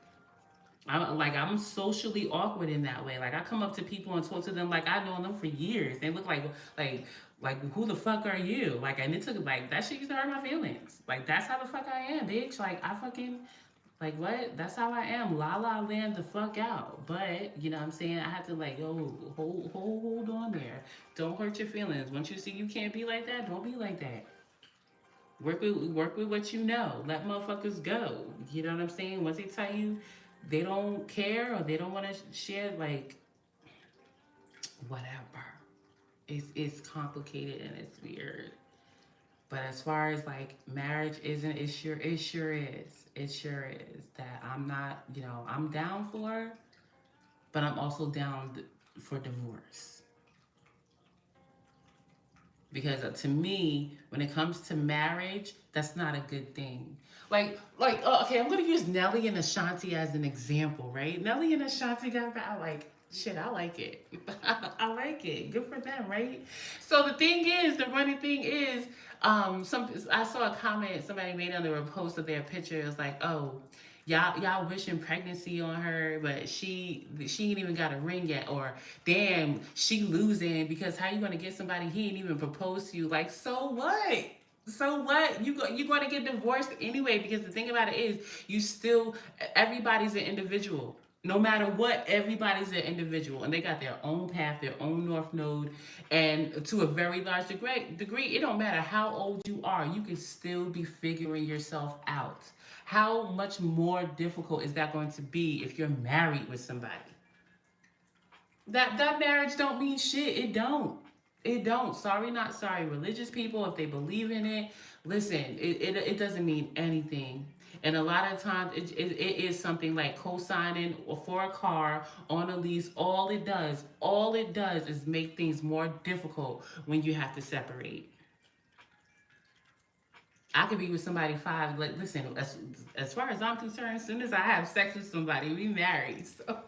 I'm socially awkward in that way. Like, I come up to people and talk to them like I know them for years. They look like who the fuck are you? Like, and it took, like, that shit used to hurt my feelings. Like, that's how the fuck I am, bitch. Like, I fucking, like, what? That's how I am. La la land the fuck out. But you know what I'm saying? I had to, like, yo, hold on there. Don't hurt your feelings. Once you see you can't be like that, don't be like that. Work with what you know. Let motherfuckers go. You know what I'm saying? Once they tell you they don't care or they don't want to share, like, whatever. It's complicated and it's weird. But as far as like marriage isn't, it sure is. It sure is that I'm not, I'm down for, but I'm also down for divorce. Because to me, when it comes to marriage, that's not a good thing. Okay, I'm gonna use Nelly and Ashanti as an example, right? Nelly and Ashanti got back, like, shit, I like it. I like it. Good for them, right? So the running thing is, I saw a comment somebody made under a post of their picture. It was like, oh, y'all wishing pregnancy on her, but she ain't even got a ring yet, or damn, she losing because how you gonna get somebody he ain't even proposed to you? Like, so what? So what? You going to get divorced anyway, because the thing about it is, everybody's an individual. No matter what, everybody's an individual, and they got their own path, their own north node, and to a very large degree, it don't matter how old you are, you can still be figuring yourself out. How much more difficult is that going to be if you're married with somebody? That marriage don't mean shit. It don't. It don't. Sorry, not sorry. Religious people, if they believe in it, listen, it doesn't mean anything. And a lot of times, it is something like co-signing for a car on a lease. All it does is make things more difficult when you have to separate. I could be with somebody five. Like, listen, as far as I'm concerned, as soon as I have sex with somebody, we married. So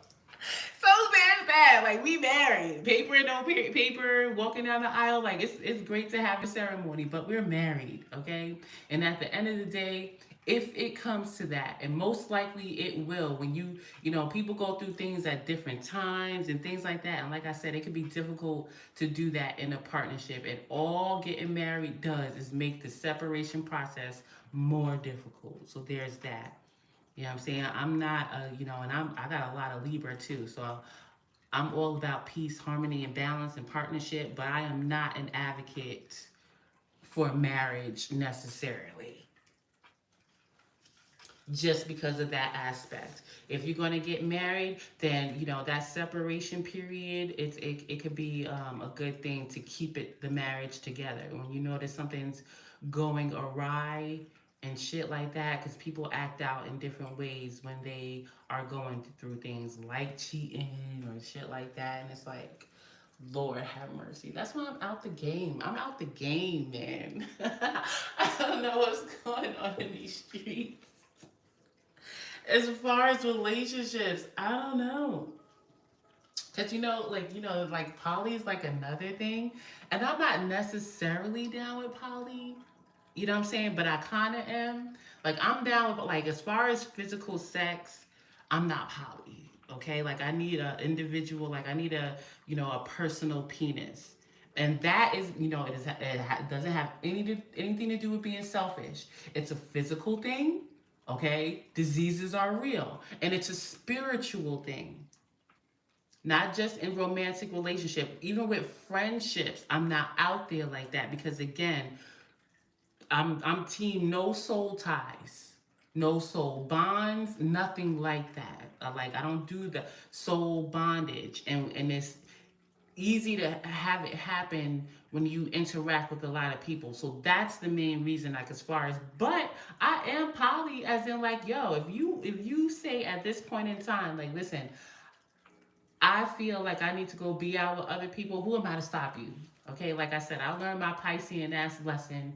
bad. Like, we married. Paper, no paper, walking down the aisle. Like, it's great to have a ceremony, but we're married, okay? And at the end of the day, if it comes to that, and most likely it will, when people go through things at different times and things like that. And like I said, it can be difficult to do that in a partnership. And all getting married does is make the separation process more difficult. So there's that. You know what I'm saying? I'm not, and I got a lot of Libra too. So I'm all about peace, harmony, and balance and partnership, but I am not an advocate for marriage necessarily. Just because of that aspect. If you're going to get married, then that separation period, it could be a good thing to keep the marriage together. When you notice something's going awry and shit like that, because people act out in different ways when they are going through things like cheating or shit like that, and it's like, Lord have mercy. That's why I'm out the game. I'm out the game, man. I don't know what's going on in these streets. As far as relationships, I don't know. Cause like poly is like another thing. And I'm not necessarily down with poly. You know what I'm saying? But I kinda am. Like, I'm down with, like, as far as physical sex, I'm not poly. Okay? Like, I need a individual, like, I need a personal penis. And that is, doesn't have anything to do with being selfish. It's a physical thing, okay? Diseases are real. And it's a spiritual thing, not just in romantic relationship, even with friendships. I'm not out there like that because, again, I'm team no soul ties, no soul bonds, nothing like that. I don't do the soul bondage, and it's easy to have it happen when you interact with a lot of people. So that's the main reason, like, as far as, but I am poly, as in, like, yo, if you say at this point in time, like, listen, I feel like I need to go be out with other people, who am I to stop you? Okay, like I said, I learned my Piscean ass lesson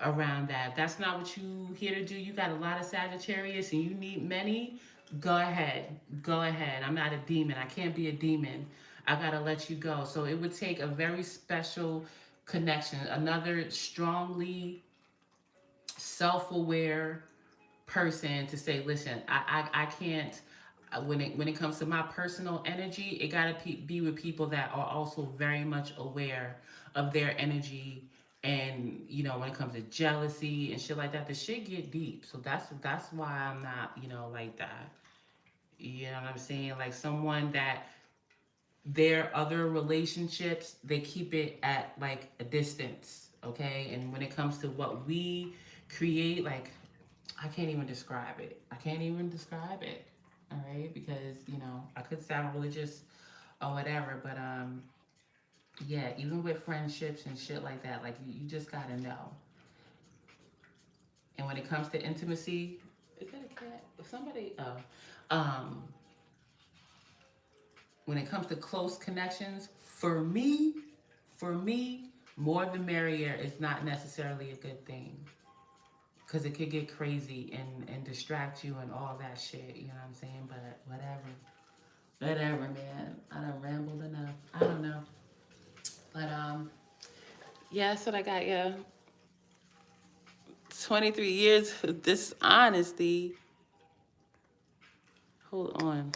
around that. If that's not what you here to do, you got a lot of Sagittarius and you need many, go ahead. Go ahead. I'm not a demon. I can't be a demon. I gotta let you go. So it would take a very special connection, another strongly self-aware person to say, listen, I can't. When it comes to my personal energy, it gotta be with people that are also very much aware of their energy. And when it comes to jealousy and shit like that, the shit get deep. So that's why I'm not, like that. You know what I'm saying? Like, someone that their other relationships, they keep it at, like, a distance, okay? And when it comes to what we create, like, I can't even describe it. I can't even describe it. All right, because I could sound religious or whatever, but yeah, even with friendships and shit like that, like, you just gotta know. And when it comes to intimacy, is that a cat? If somebody, when it comes to close connections, for me, more the merrier is not necessarily a good thing, because it could get crazy and distract you and all that shit. You know what I'm saying? But whatever, man. I done rambled enough. I don't know, but yeah, that's what I got. Yeah, 23 years of dishonesty. Hold on.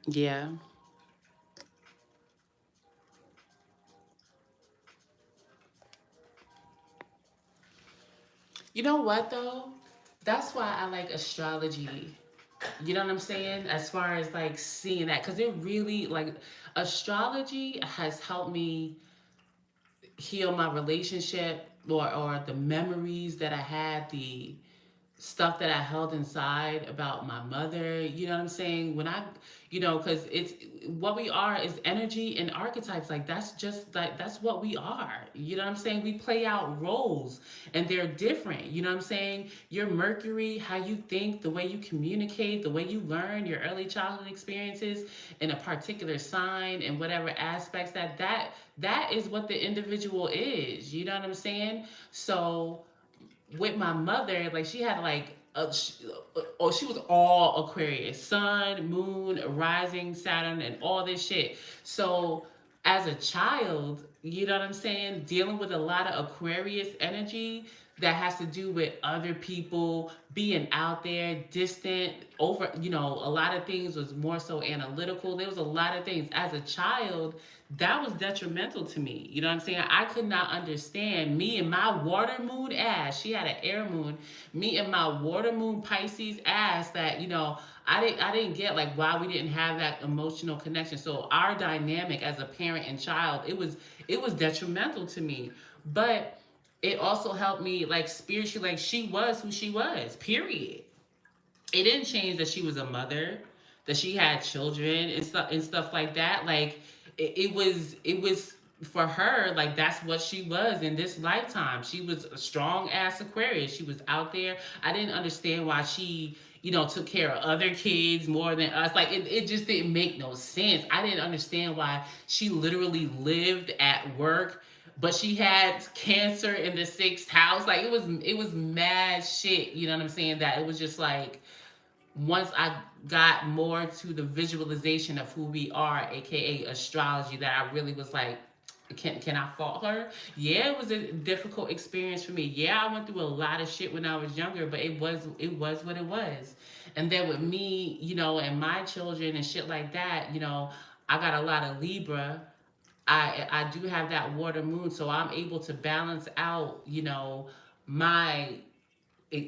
Yeah. You know what though? That's why I like astrology. You know what I'm saying? As far as, like, seeing that, because it really, like, astrology has helped me heal my relationship, or the memories that I had, the stuff that I held inside about my mother. You know what I'm saying? Because it's what we are is energy and archetypes. Like, that's just like, that's what we are. You know what I'm saying? We play out roles and they're different. You know what I'm saying? Your Mercury, how you think, the way you communicate, the way you learn, your early childhood experiences in a particular sign and whatever aspects that is what the individual is. You know what I'm saying? So with my mother, like, she had, like, she was all Aquarius, Sun, Moon, Rising, Saturn, and all this shit. So as a child, you know what I'm saying, dealing with a lot of Aquarius energy that has to do with other people being out there, distant, over, a lot of things was more so analytical. There was a lot of things as a child that was detrimental to me. You know what I'm saying? I could not understand me and my water moon ass. She had an air moon. Me and my water moon Pisces ass, that, I didn't get, like, why we didn't have that emotional connection. So our dynamic as a parent and child, it was detrimental to me. But it also helped me, like, spiritually. Like, she was who she was, period. It didn't change that she was a mother, that she had children and stuff like that. Like, it was for her, like, that's what she was in this lifetime. She was a strong ass Aquarius. She was out there. I didn't understand why she, took care of other kids more than us. Like, it just didn't make no sense. I didn't understand why she literally lived at work, but she had cancer in the sixth house. Like, it was mad shit. You know what I'm saying? That it was just like, once I got more to the visualization of who we are, aka astrology, that I really was like, can I fault her? Yeah, it was a difficult experience for me. Yeah, I went through a lot of shit when I was younger, but it was what it was. And then with me, and my children and shit like that, I got a lot of Libra. I do have that water moon, so I'm able to balance out, my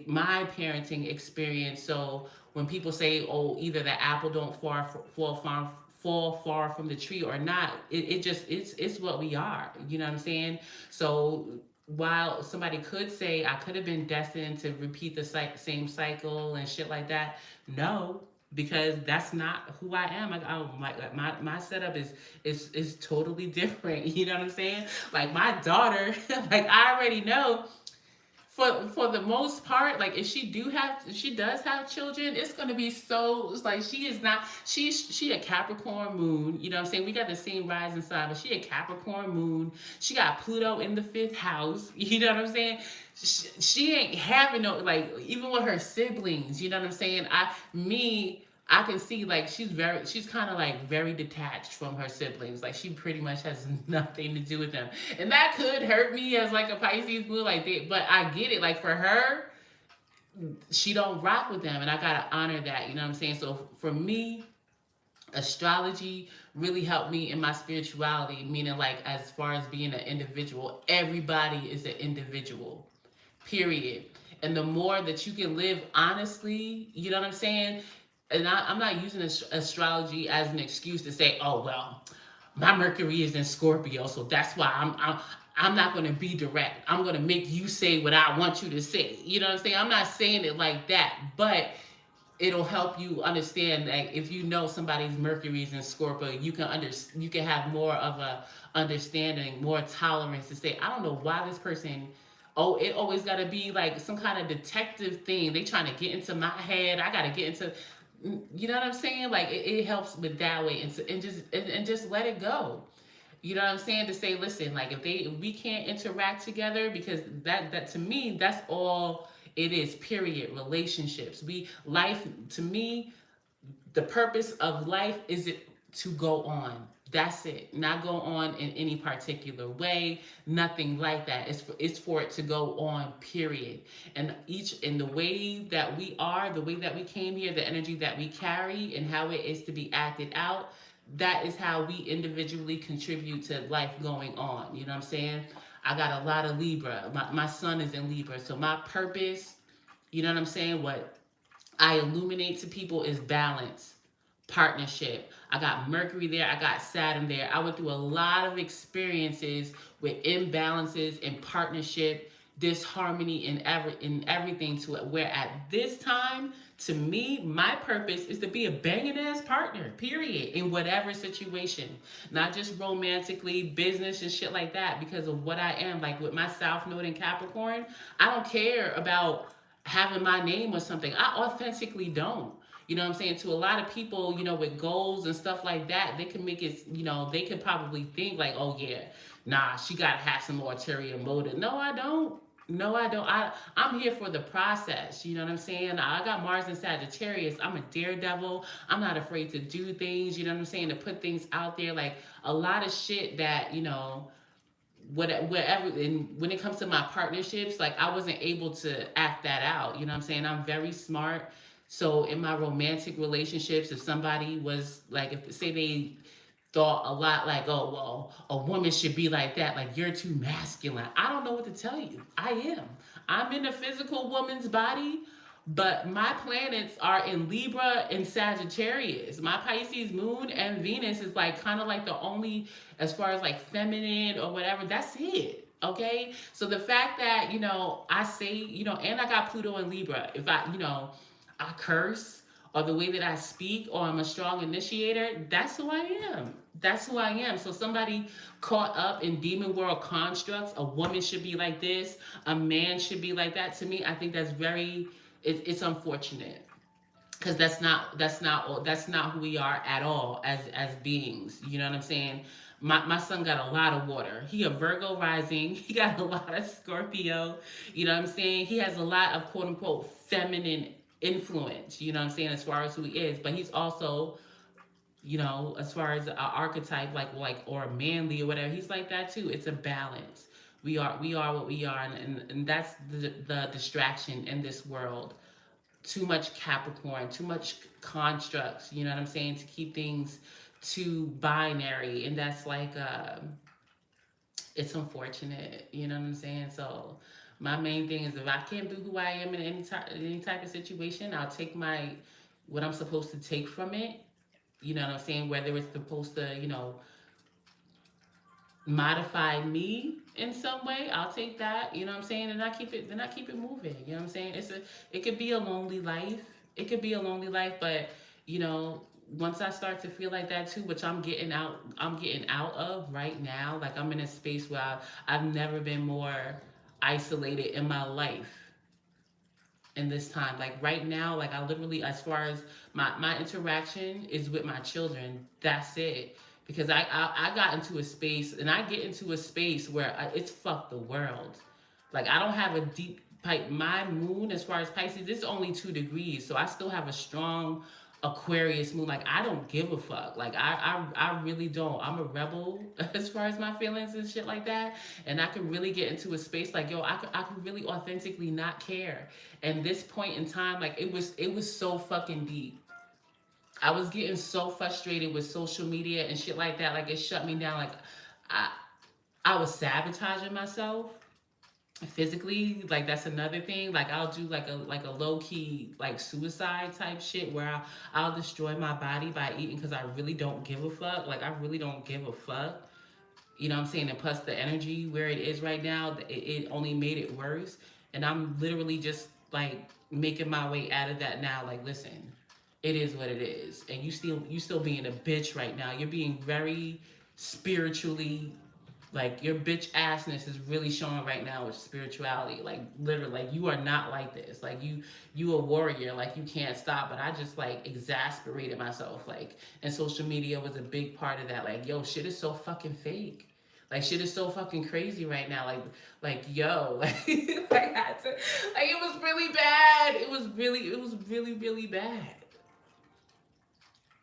my parenting experience. So when people say, "Oh, either the apple don't fall far from the tree or not," it just it's what we are. You know what I'm saying? So while somebody could say I could have been destined to repeat the same cycle and shit like that, no, because that's not who I am. My setup is totally different. You know what I'm saying? Like my daughter, like I already know for the most part, like if she does have children, it's gonna be so, it's like she is not, she a Capricorn moon, you know what I'm saying? We got the same rising sign, but she a Capricorn moon. She got Pluto in the 5th house, you know what I'm saying? She ain't having no, like, even with her siblings, you know what I'm saying? I can see like she's kind of like very detached from her siblings. Like she pretty much has nothing to do with them, and that could hurt me as like a Pisces moon. Like, but I get it. Like for her, she don't rock with them, and I gotta honor that. You know what I'm saying? So for me, astrology really helped me in my spirituality. Meaning, like as far as being an individual, everybody is an individual. Period. And the more that you can live honestly, you know what I'm saying? And I'm not using astrology as an excuse to say, oh well, my Mercury is in Scorpio, so that's why I'm not going to be direct. I'm going to make you say what I want you to say. You know what I'm saying? I'm not saying it like that, but it'll help you understand that if you know somebody's Mercury is in Scorpio, you can have more of a understanding, more tolerance to say, I don't know why this person. Oh, it always got to be like some kind of detective thing. They trying to get into my head. I got to get into, you know what I'm saying? Like it helps with that way, and just let it go. You know what I'm saying? To say, listen, like if we can't interact together, because that to me, that's all it is. Period. Relationships. Life to me, the purpose of life is it to go on. That's it. Not go on in any particular way. Nothing like that. It's for it to go on. Period. And each in the way that we are, the way that we came here, the energy that we carry, and how it is to be acted out. That is how we individually contribute to life going on. You know what I'm saying? I got a lot of Libra. My son is in Libra, so my purpose. You know what I'm saying? What I illuminate to people is balance, partnership. I got Mercury there, I got Saturn there. I went through a lot of experiences with imbalances in partnership, disharmony in everything to it. Where at this time, to me, my purpose is to be a banging ass partner, period, in whatever situation. Not just romantically, business and shit like that, because of what I am. Like with my South Node in Capricorn, I don't care about having my name or something. I authentically don't. You know what I'm saying? To a lot of people, with goals and stuff like that, they can make it, they could probably think like, oh yeah, nah, she got to have some ulterior motive. No, I don't. No, I don't. I'm here for the process. You know what I'm saying? I got Mars in Sagittarius. I'm a daredevil. I'm not afraid to do things. You know what I'm saying? To put things out there. Like a lot of shit that, whatever, and when it comes to my partnerships, like I wasn't able to act that out. You know what I'm saying? I'm very smart. So in my romantic relationships, if somebody was like, if say they thought a lot like, oh well, a woman should be like that, like you're too masculine, I don't know what to tell you. I'm in a physical woman's body, but my planets are in Libra and Sagittarius. My Pisces moon and Venus is like kind of like the only, as far as like feminine or whatever, that's it. Okay. So the fact that, I say, and I got Pluto and Libra, if I curse, or the way that I speak, or I'm a strong initiator, that's who I am. That's who I am. So somebody caught up in demon world constructs, a woman should be like this, a man should be like that. To me, I think that's it's unfortunate, because that's not who we are at all as beings. You know what I'm saying? My son got a lot of water. He a Virgo rising. He got a lot of Scorpio. You know what I'm saying? He has a lot of quote unquote feminine influence. You know what I'm saying? As far as who he is, but he's also You know, as far as an archetype, like or manly or whatever, he's like that too. It's a balance. We are what we are, and that's the distraction in this world. Too much Capricorn, too much constructs. You know what I'm saying? To keep things too binary, and that's like it's unfortunate. You know what I'm saying? So my main thing is if I can't be who I am in any type of situation, I'll take my what I'm supposed to take from it. You know what I'm saying? Whether it's supposed to, modify me in some way, I'll take that. You know what I'm saying? And I keep it. Then I keep it moving. You know what I'm saying? It could be a lonely life. It could be a lonely life, but you know, once I start to feel like that too, which I'm getting out of right now. Like I'm in a space where I've never been more isolated in my life in this time. Like right now, like I literally, as far as my interaction is with my children, that's it. Because I got into a space, and I get into a space where it's fuck the world. Like I don't have a deep pipe. My moon, as far as Pisces, it's only 2 degrees, so I still have a strong Aquarius moon. Like I don't give a fuck. Like I really don't. I'm a rebel as far as my feelings and shit like that. And I can really get into a space like yo, I could really authentically not care. And this point in time, like it was so fucking deep. I was getting so frustrated with social media and shit like that. Like it shut me down. Like I I was sabotaging myself physically. Like that's another thing. Like I'll do like a low key like suicide type shit where I'll destroy my body by eating because I really don't give a fuck. Like I really don't give a fuck. You know what I'm saying? And plus the energy where it is right now, it only made it worse. And I'm literally just like making my way out of that now. Like, listen, it is what it is. And you still being a bitch right now. You're being very spiritually like your bitch assness is really showing right now with spirituality. Like literally, like you are not like this. Like you a warrior. Like you can't stop. But I just like exasperated myself. Like and social media was a big part of that. Like yo, shit is so fucking fake. Like shit is so fucking crazy right now. Like yo, like I had to, like it was really bad. It was really bad.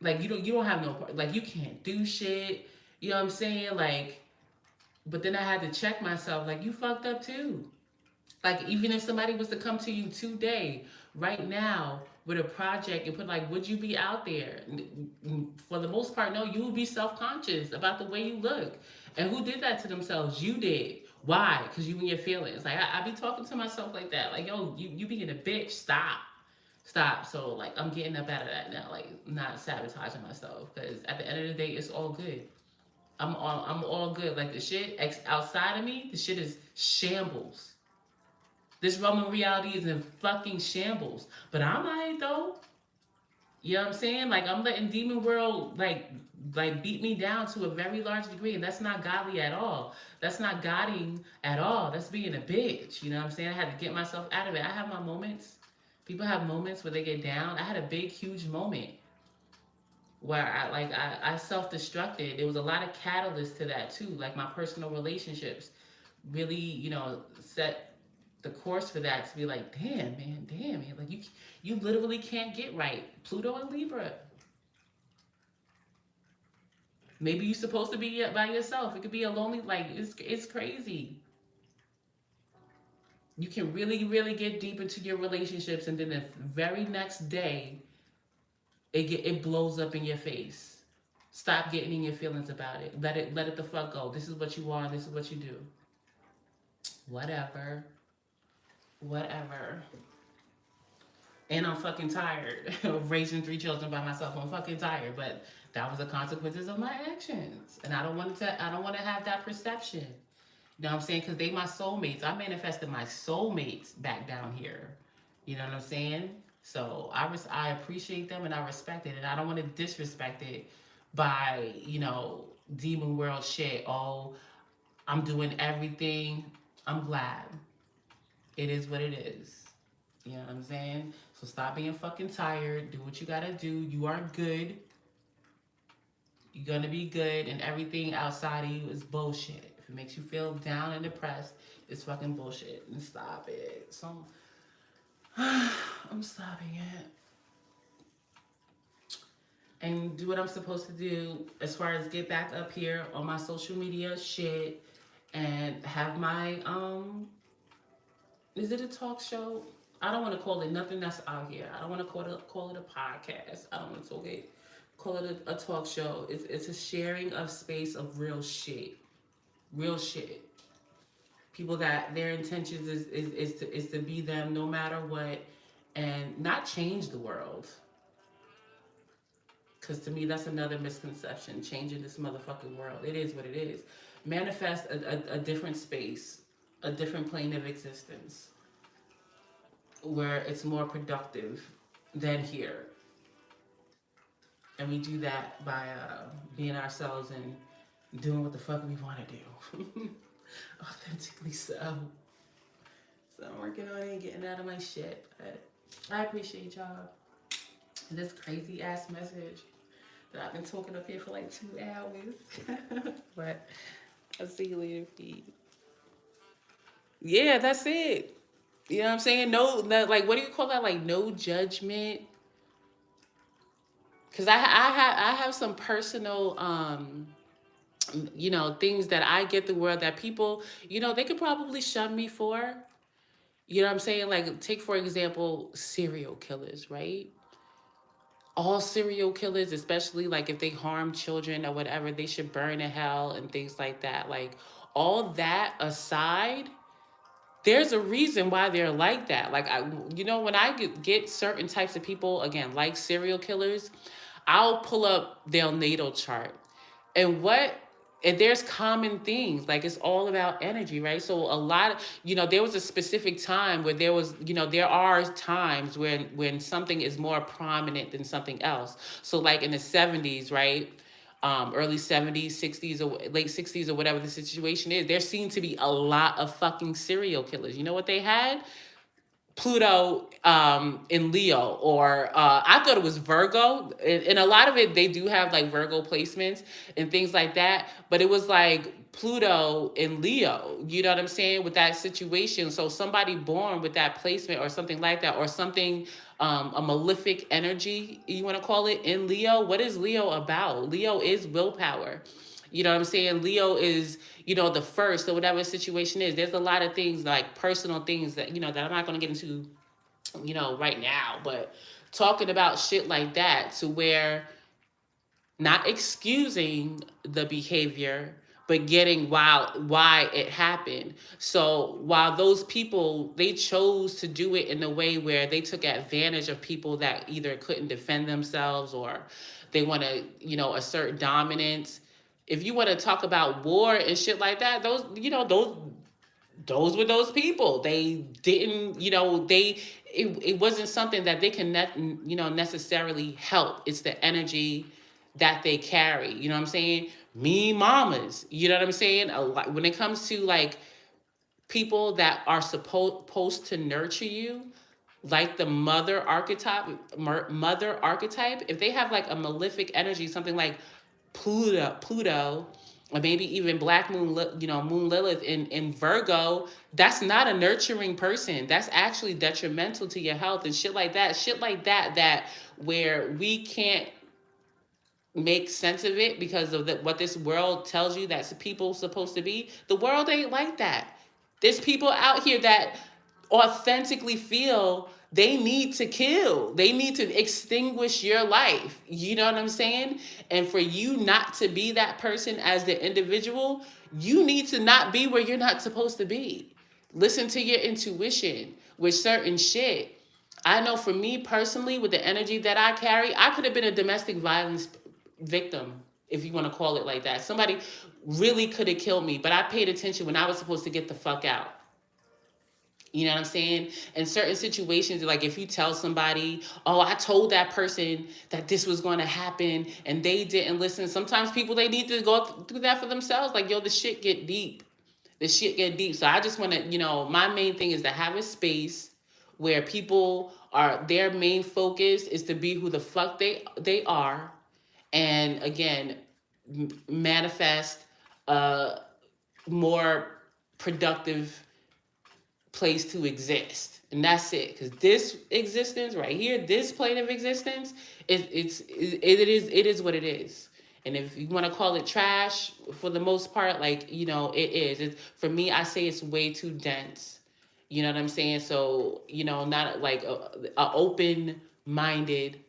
Like you don't have no like you can't do shit. You know what I'm saying? Like but then I had to check myself, like, you fucked up too. Like, even if somebody was to come to you today, right now, with a project and put, like, would you be out there? For the most part, no, you would be self conscious about the way you look. And who did that to themselves? You did. Why? Because you and your feelings. Like, I be talking to myself like that. Like, yo, you being a bitch. Stop. Stop. So, like, I'm getting up out of that now. Like, not sabotaging myself. Because at the end of the day, it's all good. I'm all good. Like the shit outside of me, the shit is shambles. This Roman reality is in fucking shambles. But I'm alright though. You know what I'm saying? Like I'm letting demon world like beat me down to a very large degree, and that's not godly at all. That's not godding at all. That's being a bitch. You know what I'm saying? I had to get myself out of it. I have my moments. People have moments where they get down. I had a big, huge moment where I self-destructed. There was a lot of catalysts to that too. Like my personal relationships really, set the course for that to be like, damn man, like you literally can't get right. Pluto and Libra. Maybe you're supposed to be by yourself. It could be a lonely like it's crazy. You can really, really get deep into your relationships and then the very next day it blows up in your face. Stop getting in your feelings about it. Let it the fuck go. This is what you want. This is what you do. Whatever. Whatever. And I'm fucking tired of raising 3 children by myself. I'm fucking tired, but that was the consequences of my actions, and I don't want to. I don't want to have that perception. You know what I'm saying? Because they my soulmates. I manifested my soulmates back down here. You know what I'm saying? So I appreciate them and I respect it, and I don't want to disrespect it by demon world shit. Oh, I'm doing everything. I'm glad. It is what it is. You know what I'm saying? So stop being fucking tired. Do what you gotta do. You are good. You're gonna be good, and everything outside of you is bullshit. If it makes you feel down and depressed, it's fucking bullshit. And stop it. So I'm stopping it. and do what I'm supposed to do as far as get back up here on my social media shit and have my is it a talk show? I don't want to call it nothing that's out here. I don't want to call it a podcast. I don't want to call it a talk show. It's a sharing of space of real shit. Real shit. People that their intentions is to be them no matter what and not change the world. Because to me, that's another misconception. Changing this motherfucking world. It is what it is. Manifest a different space, a different plane of existence where it's more productive than here. And we do that by being ourselves and doing what the fuck we want to do. Authentically so. So I'm working on it and getting out of my shit. But I appreciate y'all. This crazy ass message that I've been talking up here for like 2 hours. But I'll see you later, feed. Yeah, that's it. You know what I'm saying? No, like, what do you call that? Like, no judgment. Because I have some personal, things that I get the world that people, they could probably shun me for. You know what I'm saying? Like, take, for example, serial killers, right? All serial killers, especially like if they harm children or whatever, they should burn in hell and things like that. Like, all that aside, there's a reason why they're like that. Like, when I get certain types of people, again, like serial killers, I'll pull up their natal chart. And there's common things, like it's all about energy, right? So a lot of, there was a specific time where there was, there are times when something is more prominent than something else. So like in the 70s, right? Early 70s, 60s, or late 60s, or whatever the situation is, there seemed to be a lot of fucking serial killers. You know what they had? Pluto in Leo, or I thought it was Virgo. And a lot of it, they do have like Virgo placements and things like that. But it was like Pluto in Leo, you know what I'm saying, with that situation. So somebody born with that placement or something like that, or something, a malefic energy, you want to call it, in Leo. What is Leo about? Leo is willpower. You know what I'm saying? Leo is, the first, or whatever the situation is. There's a lot of things, like personal things that, that I'm not going to get into, right now. But talking about shit like that, to where not excusing the behavior, but getting why it happened. So while those people, they chose to do it in a way where they took advantage of people that either couldn't defend themselves, or they want to, assert dominance. If you want to talk about war and shit like that, those were those people. They didn't, it wasn't something that they can necessarily help. It's the energy that they carry. You know what I'm saying? Me mamas. You know what I'm saying? A lot, when it comes to like people that are supposed to nurture you, like the mother archetype, if they have like a malefic energy, something like Pluto, or maybe even Black Moon, Moon Lilith in Virgo, that's not a nurturing person. That's actually detrimental to your health and shit like that. Shit like that, where we can't make sense of it because of what this world tells you that people supposed to be. The world ain't like that. There's people out here that authentically feel they need to kill. They need to extinguish your life. You know what I'm saying? And for you not to be that person as the individual, you need to not be where you're not supposed to be. Listen to your intuition with certain shit. I know for me personally, with the energy that I carry, I could have been a domestic violence victim, if you want to call it like that. Somebody really could have killed me, but I paid attention when I was supposed to get the fuck out. You know what I'm saying? In certain situations, like if you tell somebody, oh, I told that person that this was going to happen and they didn't listen. Sometimes people, they need to go through that for themselves. Like, yo, the shit get deep. The shit get deep. So I just want to, my main thing is to have a space where people are, their main focus is to be who the fuck they are. And again, manifest a more productive place to exist. And that's it. Because this existence right here, this plane of existence, it is what it is. And if you want to call it trash, for the most part, like, it is. For me, I say it's way too dense. You know what I'm saying? So, not like a open minded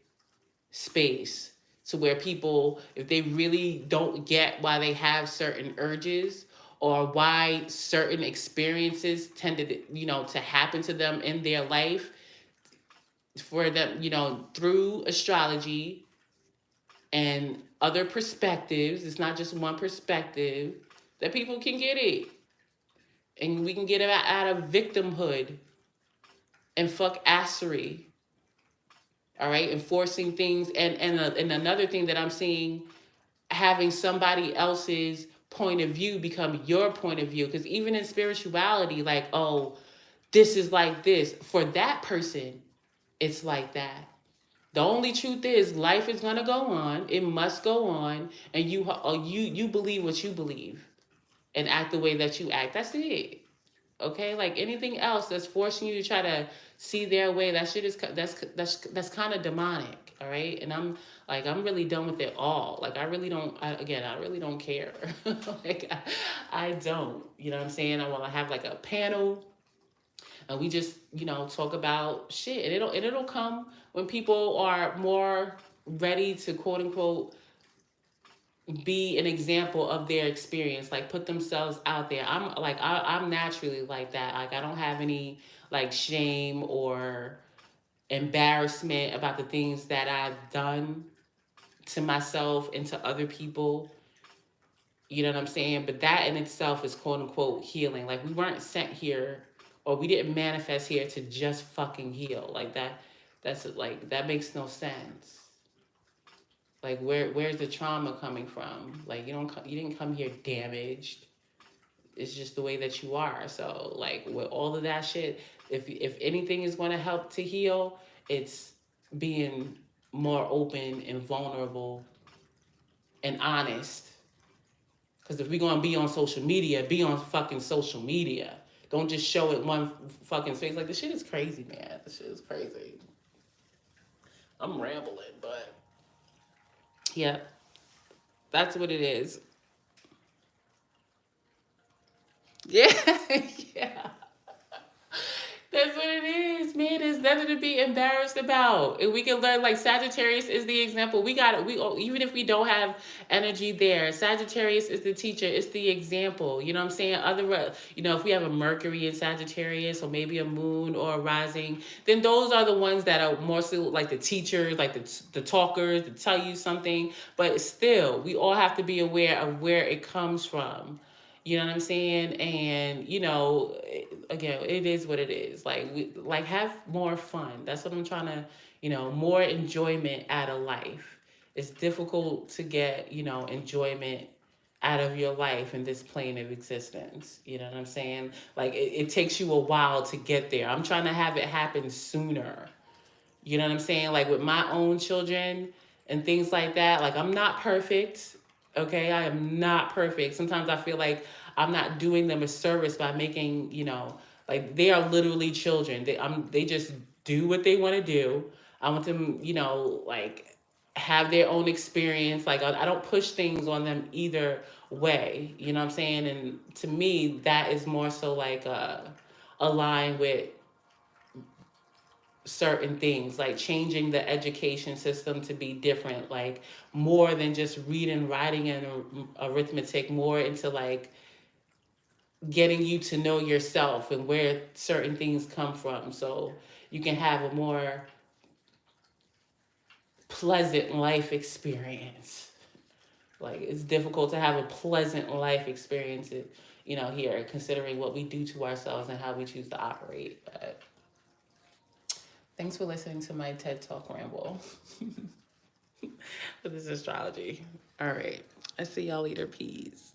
space to where people, if they really don't get why they have certain urges or why certain experiences tended to happen to them in their life, for them, through astrology and other perspectives, it's not just one perspective, that people can get it, and we can get it out of victimhood and fuck assery. All right, enforcing things, and another thing that I'm seeing, having somebody else's point of view become your point of view. Because even in spirituality, like, oh, this is like this. For that person, it's like that. The only truth is life is gonna go on. It must go on, and you believe what you believe and act the way that you act. That's it. Okay, like anything else that's forcing you to try to see their way, that shit is that's kind of demonic. All right, and I'm really done with it all. Like I really don't. I really don't care. Like I don't. You know what I'm saying? I want to have like a panel, and we just talk about shit, and it'll come when people are more ready to quote unquote be an example of their experience, like put themselves out there. I'm naturally like that. Like I don't have any like shame or embarrassment about the things that I've done to myself and to other people. You know what I'm saying? But that in itself is quote unquote healing. Like we weren't sent here, or we didn't manifest here to just fucking heal. Like that's like that makes no sense. Like where's the trauma coming from? Like you didn't come here damaged. It's just the way that you are. So like with all of that shit, if anything is going to help to heal, it's being more open and vulnerable and honest. Because if we're going to be on social media, be on fucking social media. Don't just show it one fucking face. Like, this shit is crazy, man. This shit is crazy. I'm rambling, but yeah, that's what it is. Yeah, yeah. That's what it is, man. There's nothing to be embarrassed about. And we can learn, like, Sagittarius is the example. We got it. Even if we don't have energy there, Sagittarius is the teacher. It's the example. You know what I'm saying? If we have a Mercury in Sagittarius, or maybe a moon or a rising, then those are the ones that are more so like the teachers, like the talkers to tell you something. But still, we all have to be aware of where it comes from. You know what I'm saying? And again, it is what it is. Like have more fun. That's what I'm trying to, more enjoyment out of life. It's difficult to get, enjoyment out of your life in this plane of existence. You know what I'm saying? Like it takes you a while to get there. I'm trying to have it happen sooner. You know what I'm saying? Like with my own children and things like that. Like I'm not perfect. Okay, I am not perfect. Sometimes I feel like I'm not doing them a service by making, like they are literally children. They just do what they want to do. I want them, like have their own experience. Like I don't push things on them either way. You know what I'm saying? And to me, that is more so like aligned with certain things, like changing the education system to be different, like more than just reading, writing, and arithmetic, more into like getting you to know yourself and where certain things come from, so you can have a more pleasant life experience. Like it's difficult to have a pleasant life experience, here, considering what we do to ourselves and how we choose to operate. But thanks for listening to my TED Talk ramble for this astrology. All right. I see y'all later. Peace.